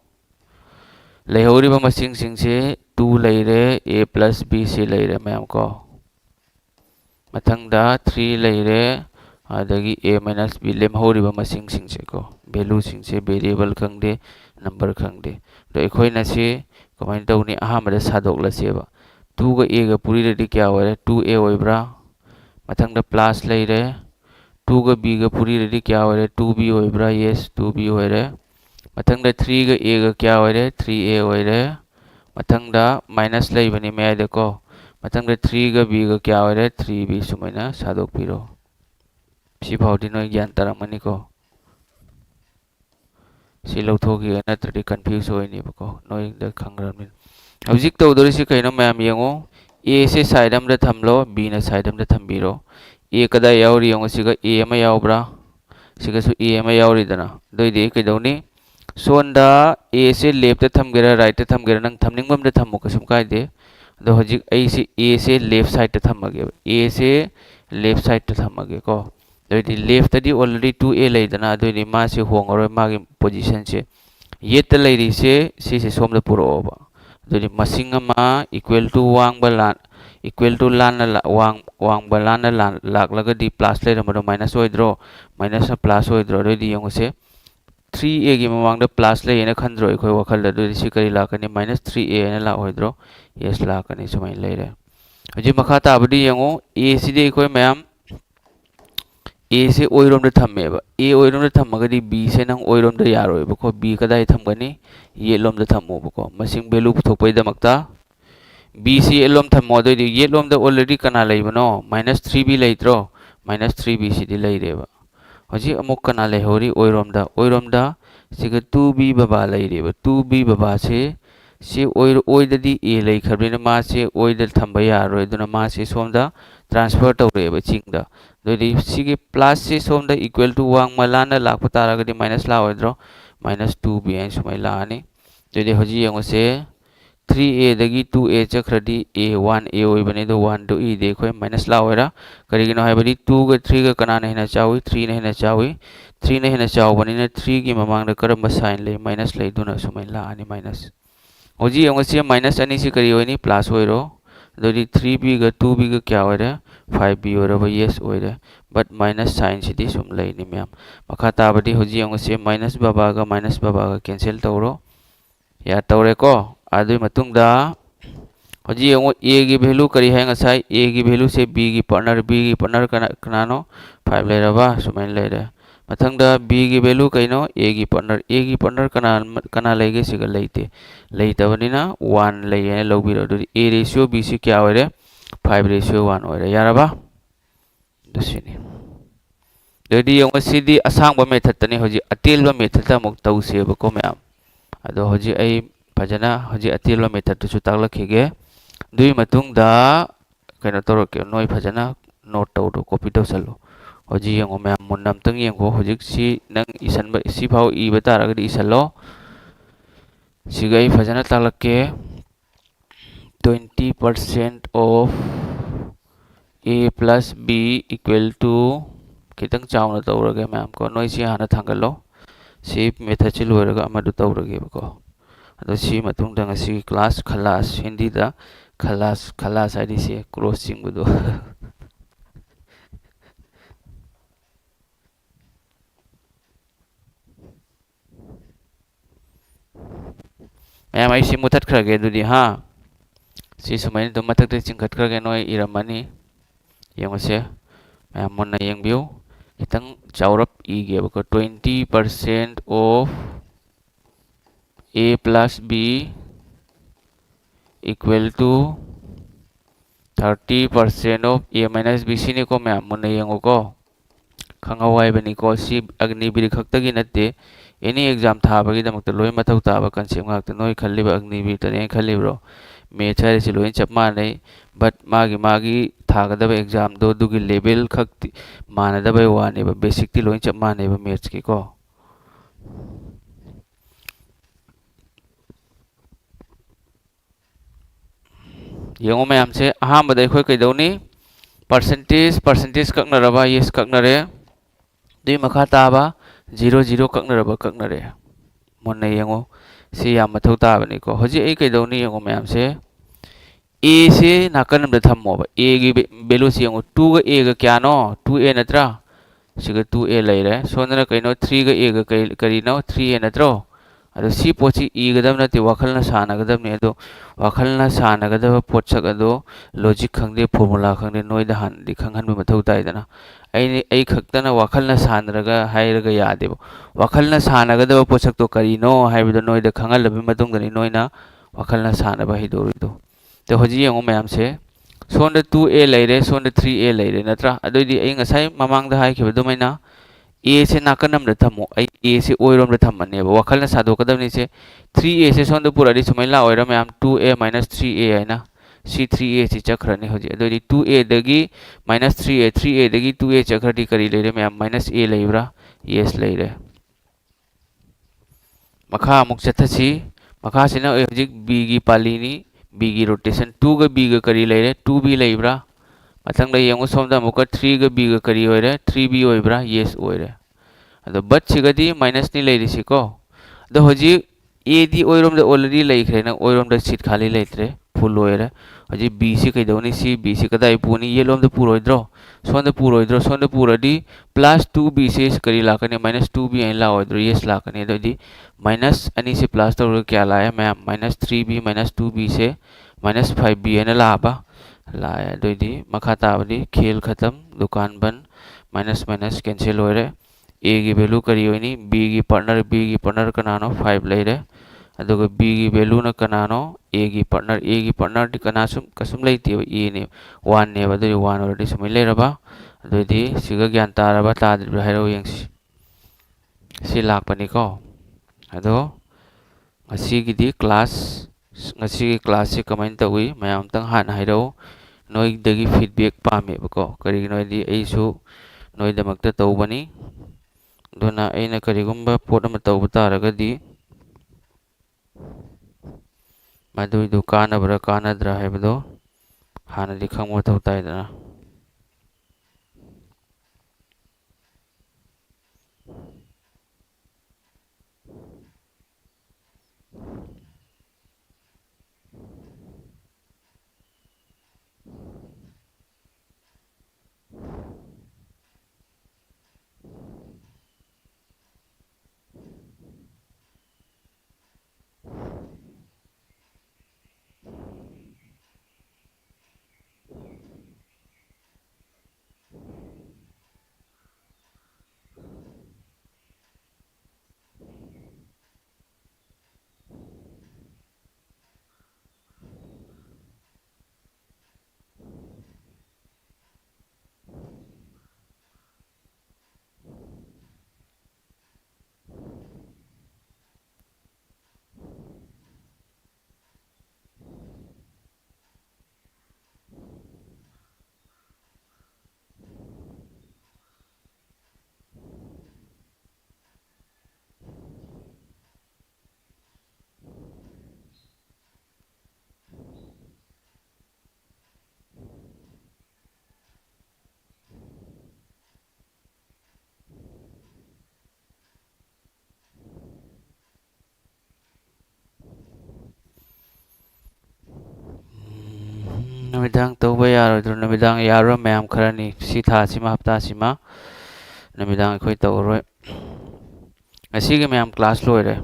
lehoriba masing singse 2 leire a plus b si leire mayam ko mathangda 3 leire adagi a minus b lemhoriba masing singse ko value singse variable khangde number khangde do ekhoina se comment tawni ahamada sadok la seba 2 ga a ga puri redi kya hoire 2a hoibra mathangda plus leire 2 ga b ga puri redi kya hoire 2b hoibra yes 2b hoire mathangda 3 ga a ga kya hoire 3a hoire mathangda minus leibani mai de ko mathangda 3 ga b ga kya hoire 3b sumaina sadok piro si phawdi noi gyan taramani ko si lawthoki na tradi confuse hoini ko noi da khangramin hojik tawdori si kaino mayam yengo a se side am da thamlo b na side am da thambiro a kada yauri yengo siga a ma yaubra siga su a ma yauri dana doi de kaidawni sonda a se left ta thamgera right ta thamgera nang thamningbam da thammo kasum kaide do hojik ai se a se left side ta thammage a se left side ta thammage ko doi di left ta di already 2a leidana doi di ma se hongoroi magi position se yet ta leiri se si se som da puro ba doi di masing ama equal to wang balan equal to lan na wang balan na lan lak laga di plus leira mado minus oidro minus na plus oidro doi di yong se 3a gi mamang da plus le ena khandro ekhoi wakhal da doi si kari lakani minus 3a na la oidro yes lakani sumai leire haji makha ta abdi yango a si de ekhoi mayam a se oirom da thamme ba a oirom da thammaga di b se nang oirom da yaroi ba ko b kadai thamgani yelom da thammo ba ko masing value thokpai da makta b si yelom thammo doi di yelom da already kana leibano minus 3b leitro minus 3b si di leire ba hoji amuk kana lehori oirom da siga 2b baba leire ba 2b baba se si oida di a lei khabina ma se oida thamba yaroi duna ma se somda transfer tawre ba chingda doi di sigi plus se somda equal to wang malana lakpa taraga di minus la oidro minus 2b an sumai la ani doi di hoji yango se 3a dagi 2a chakhradi a 1a oibani do 1 do e de khoi minus la oira karigino haibadi 2 ga 3 ga kana na hina chawi 3 na hina chawi 3 na hina chawbani na 3 gi mamang da karamba sign le minus le duna sumai la ani minus hoji yango se minus ani si kari oini plus oiro doi 3b ga 2b ga kya oire 5b oira ba yes oire but minus sign si di sum lai ni myam makha tabadi hoji yango se minus baba ga cancel tawro ya tawre ko adui matung da hoji yango a gi value kari hai ngasai a gi value se b gi partner kanano 5 leira ba sumai leire mathang da b gi value kaino a gi partner kana lege siga leite leitabani na 1 lei ne lobiro do a ratio b si kya oire 5 ratio 1 oire yaraba dusini dodi yango sidi asang ba method tani hoji atil ba method ta muk tause ba ko myam ado hoji ai pajana hoji atil ba method tu takla khige dui matung da kaina toro ke noi pajana note tawdo copy tawsalo hoji yango myam munnam tang yango hoji si nang isan ba si phau I ba taraga di isalo sigai pajana talake 20% of a plus b equal to kitang chawna tawrage myam ko noi si hana thangalo si method chi loiraga amadu tawrage ko ado si matung dang si class khalas hindi da khalas id si crossing budo ma'am ऐसी मुथत खरगे दुदी हाँ सी सुमाइन तो मथक ते चिंगखत खरगे नोय इरमनी यंगसे मैम मुन्ना यंगबियो इतंग चाउरप इगे बको 20% of a plus b equal to 30% of a minus b sini ko ma'am मुन्ना यंगो को खंगावाई बनी को सी अग्निवीर खक्तगी नते एनी एग्जाम था बगी दमक लोय मथौ ताबा कंसेम ngak त नोय खल्लिबा अग्निवीर तने खल्लिब्रो मैथ्स है लोन चप माने बट मागी थागदब एग्जाम दो दुगी लेवल खक मानदब वाने बेसिक ती लोन चप माने मैथ्स की को यंगो मैम से अहमद अखोय कईदौनी परसेंटेज कक्नरबा येस कक्नरे दुई मखा ताबा 0 0 कक्नरबा कक्नरे मुन्ना यंगो से याम मथौ ताबनिको हजि ए कईदौनी यंगो मैम से ए से नाकन अमदा थम्मोबा ए गी वैल्यू से यंगो 2 गा ए गा क्यानो 2a नत्रा सिगा 2a लैरे सोनना कईनो 3 गा a गा करीनो 3a नत्रो अदो सी पोची इगदम नते वाखलना सानागदम ने अदो वाखलना सानागदब पोचक अदो लॉजिक खंगदे फॉर्मूला खंगदे नोइदा हान दि खंगहन में मथौ ताइदना आई खक्तना वाखलना सानरगा हाइरगा यादेबो वाखलना सानागदब पोचक तो करीनो हाइबदो नोइदा खंगलबि मतुंगदनि नोइना वाखलना सानबा हिदोरिदो तो हजि यंगो मैम से सोंद 2a लैरे सोंद 3a लैरे नत्रा अदोइदि आई ngасai ममांगदा हाइखिबदो मैना ए से नाकन अमदा थम्मो आई ए से ओइरोमदा थम्मनेबा वाखलना सादोकदबनि से 3a से सोंद पुरादि सुमैला ओइरा मैम 2a - 3a हैना सी 3a से चक्रने होजी अदोइदि 2a दगी -3a 3a दगी 2a चक्रदि करी लेरे मैम -a लैब्रा yes लैरे मखा अमुक चथसी मखा सिना होजिक b गी पालीनी b गी रोटेशन 2 गा b गा करी लेरे 2b लैब्रा मथंग यंगो सोमदा मुक 3 गा b गा करी ओइरे 3b ओइब्रा yes ओइरे अदो बट सिगदी माइनस नि लैरिसिको अदो होजि ए दी ओइरोम द ऑलरेडी लैखरे न ओइरोम द सीट खाली लैत्रे फुल ओइरे होजि b सि कैदौनी सी b सि कदाइ पुनी येलोम द पुरोइद्रो सोंद पुरदि प्लस 2b से करी लाकने -2b ला ओइद्रो yes लाकने अदोदि माइनस अनि से प्लस तो क्या लाया मैं -3b -2b से -5b न लाबा लाया दोइदि मखा ताबदि खेल खत्म दुकान बंद माइनस माइनस कैंसिल होइरे ए की वैल्यू करी होइनी b की पार्टनर कनानो 5 लैरे अदुगा b की वैल्यू न कनानो a की पार्टनर दि कनासुम कसुम लैते e ने 1 ने बदु 1 ऑलरेडी सुमै लैरबा अदुदि सिगा ज्ञान तारबा ताद्रि हाइरो यंगसि सि लाकपनिको अदो ngasiगidi ngasi क्लास से कमेंट तउई मयाम तंग हान हाइरो नोई दगी फीडबैक पामे बको करी नोइदि एसु नोइ दमकता तौबनी दोना एना करिगुम्बा पोट अमा तौब तारगदि मदुइदु कानबरा कानद्रा हाइबदो हानदि खंगमो तौ ताइदना नमिदांग तौबा यारोद्रो नमिदांग यारो मैम खरानी सि थासिमा हप्तासिमा नमिदांग अखोय तौरोय ngasiगी मैम क्लास लोइरे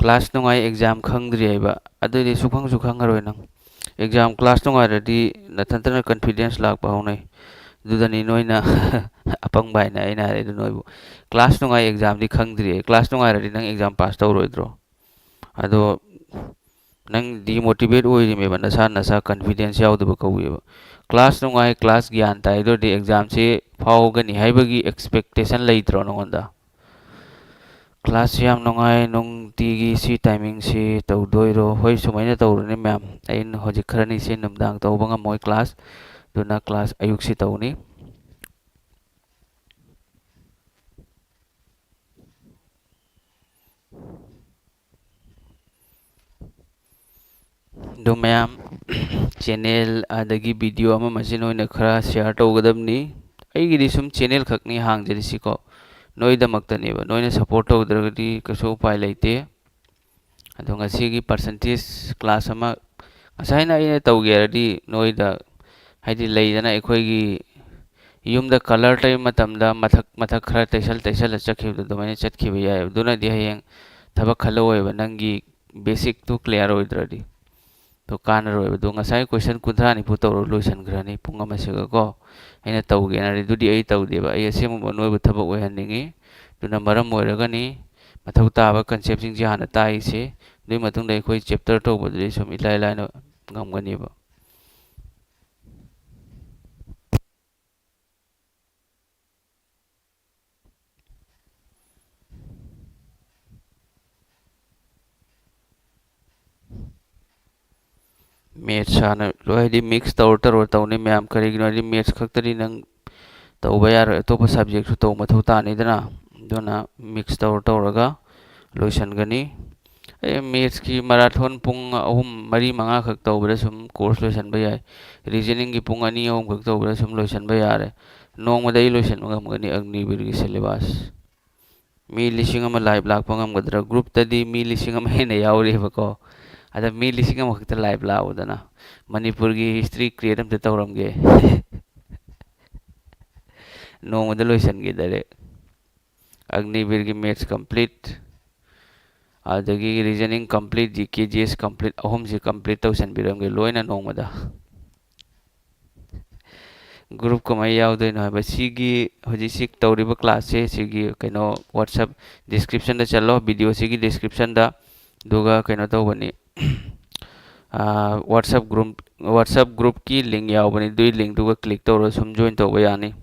क्लास नुंगाई एग्जाम खंगद्रि आइबा अदुदि सुखंग खंगरोय नंग एग्जाम क्लास नुंगारदि नथंतना कॉन्फिडेंस लाक पाउनै दुदनि नोइना अपंग बाइना आइना हारेदु नोइबु क्लास नुंगाई एग्जाम दि खंगद्रि क्लास नुंगारदि नंग एग्जाम पास तौरोइद्रो अदो नंग डिमोटिवेट ओइरिमेबा नसा कॉन्फिडेंस याउदबा कौवेबा क्लास नुंगाई क्लास ज्ञान ताइदो दि एग्जाम से फावगनि हाइबगी एक्सपेक्टेशन लैत्रो नंगोंदा क्लास याम नोंगाई नुंगतीगी सी टाइमिंग सी तौदोइरो होय सुमाइना तौरने मैम अइन होजिक खरनी से नमदांग तौबा ngamoi क्लास दुना क्लास अयुक सी तौनी दो मैम चैनल आदगी वीडियो अमा मसिन होइना खरा शेयर तौगदबनी अइगिदि सुम चैनल खकनी हांगजरिसिको नोइदमक्तनेबा नोइना सपोर्ट तौद्रगदि कसो उपाय लेते अदो ngasiगी percentage class ama ngasaina aina taugeradi noida haidi leidana ekhoi yumda color tai matamda mathak mathak khara taisal chakhibu dumaina chatkhibu yai duna di hayeng thaba khalo oiba nangi basic tu clear oidradi to kana roi du ngasai question kudra ni pu tawro loisan grani punga masiga ko aina tauge na ri dudi ai tawdeba ai asemu noibu thaba oihanningi duna maram oiragani mathau taba concept sing ji hana tai se dui matung dai khoi chapter to bodri sum ilai lai na ngamgani ba maths hana loi di mix tawr tawni myam kari gino di maths khaktari nang tawba yar topa subject su taw mathau ta ni dana duna mix tawraga loisan gani maths ki marathon pung ahum mari manga khak tawbra sum course loisan ba yai reasoning ki pung ani ahum khak tawbra sum loisan ba yare nongma dai loisan ngam gani agnivir gi syllabus mi lising ama live lakpa ngamgadra group tadi mi lising ama hena yauri bako ada mi lising ama khakta live laudana manipur gi history create am ta tawramge nongma da loisan gi dare agnivir gi maths complete adagi reasoning complete gk gs complete ahum si complete tawsan biramge loina nongma da group ko mai yaudoi no ba sigi hoji sik tawriba class se sigi kaino whatsapp description da chalo video sigi description da duga kaino tawbani whatsapp group ki link yaubani dui link duga click tawra sum join tawba yani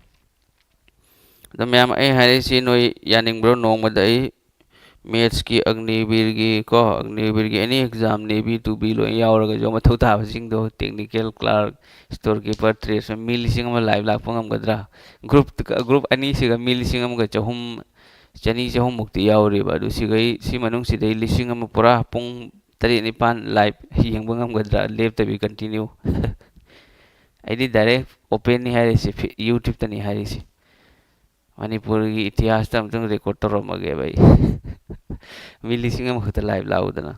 da ma'am ai hari si noi yaning bro nongma da ai maths ki agnivir gi ko agnivir gi any exam nebi to be lo yauraga jo mathau ta sing do technical clerk storekeeper trace milising ama live lak pangam gadra group ani siga milising ama ga chahum chani chahum mukti yauri ba du sigai si manung sidai lising ama pura pung tari nipan live yeng bangam gadra lep tabi continue aidi direct open ni hari si youtube tani hari si manipur gi इतिहास tam tung record toro mage bai मिलिसिंग ama khata live laudana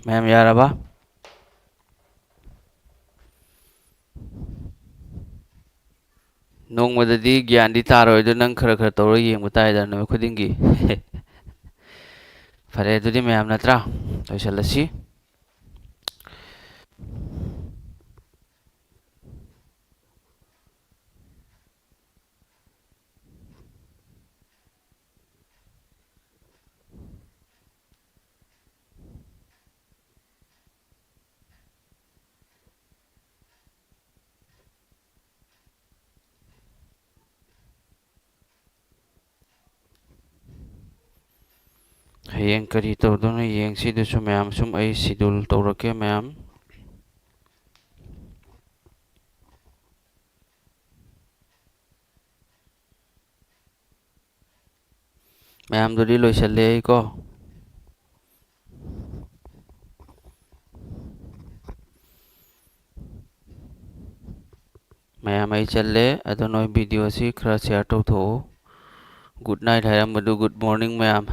ma'am yaraba nongmadadi gyan di taroi do nang khara khara tawra yengba taida no khudingi fare dudi ma'am natra loisalasi hayeng kari tawdona yeng si du su ma'am sum ai schedule tawrake ma'am ma'am dudi loisalle ai ko ma'am ai challe ado noi video si khara share tawtho good night hayam madu good morning ma'am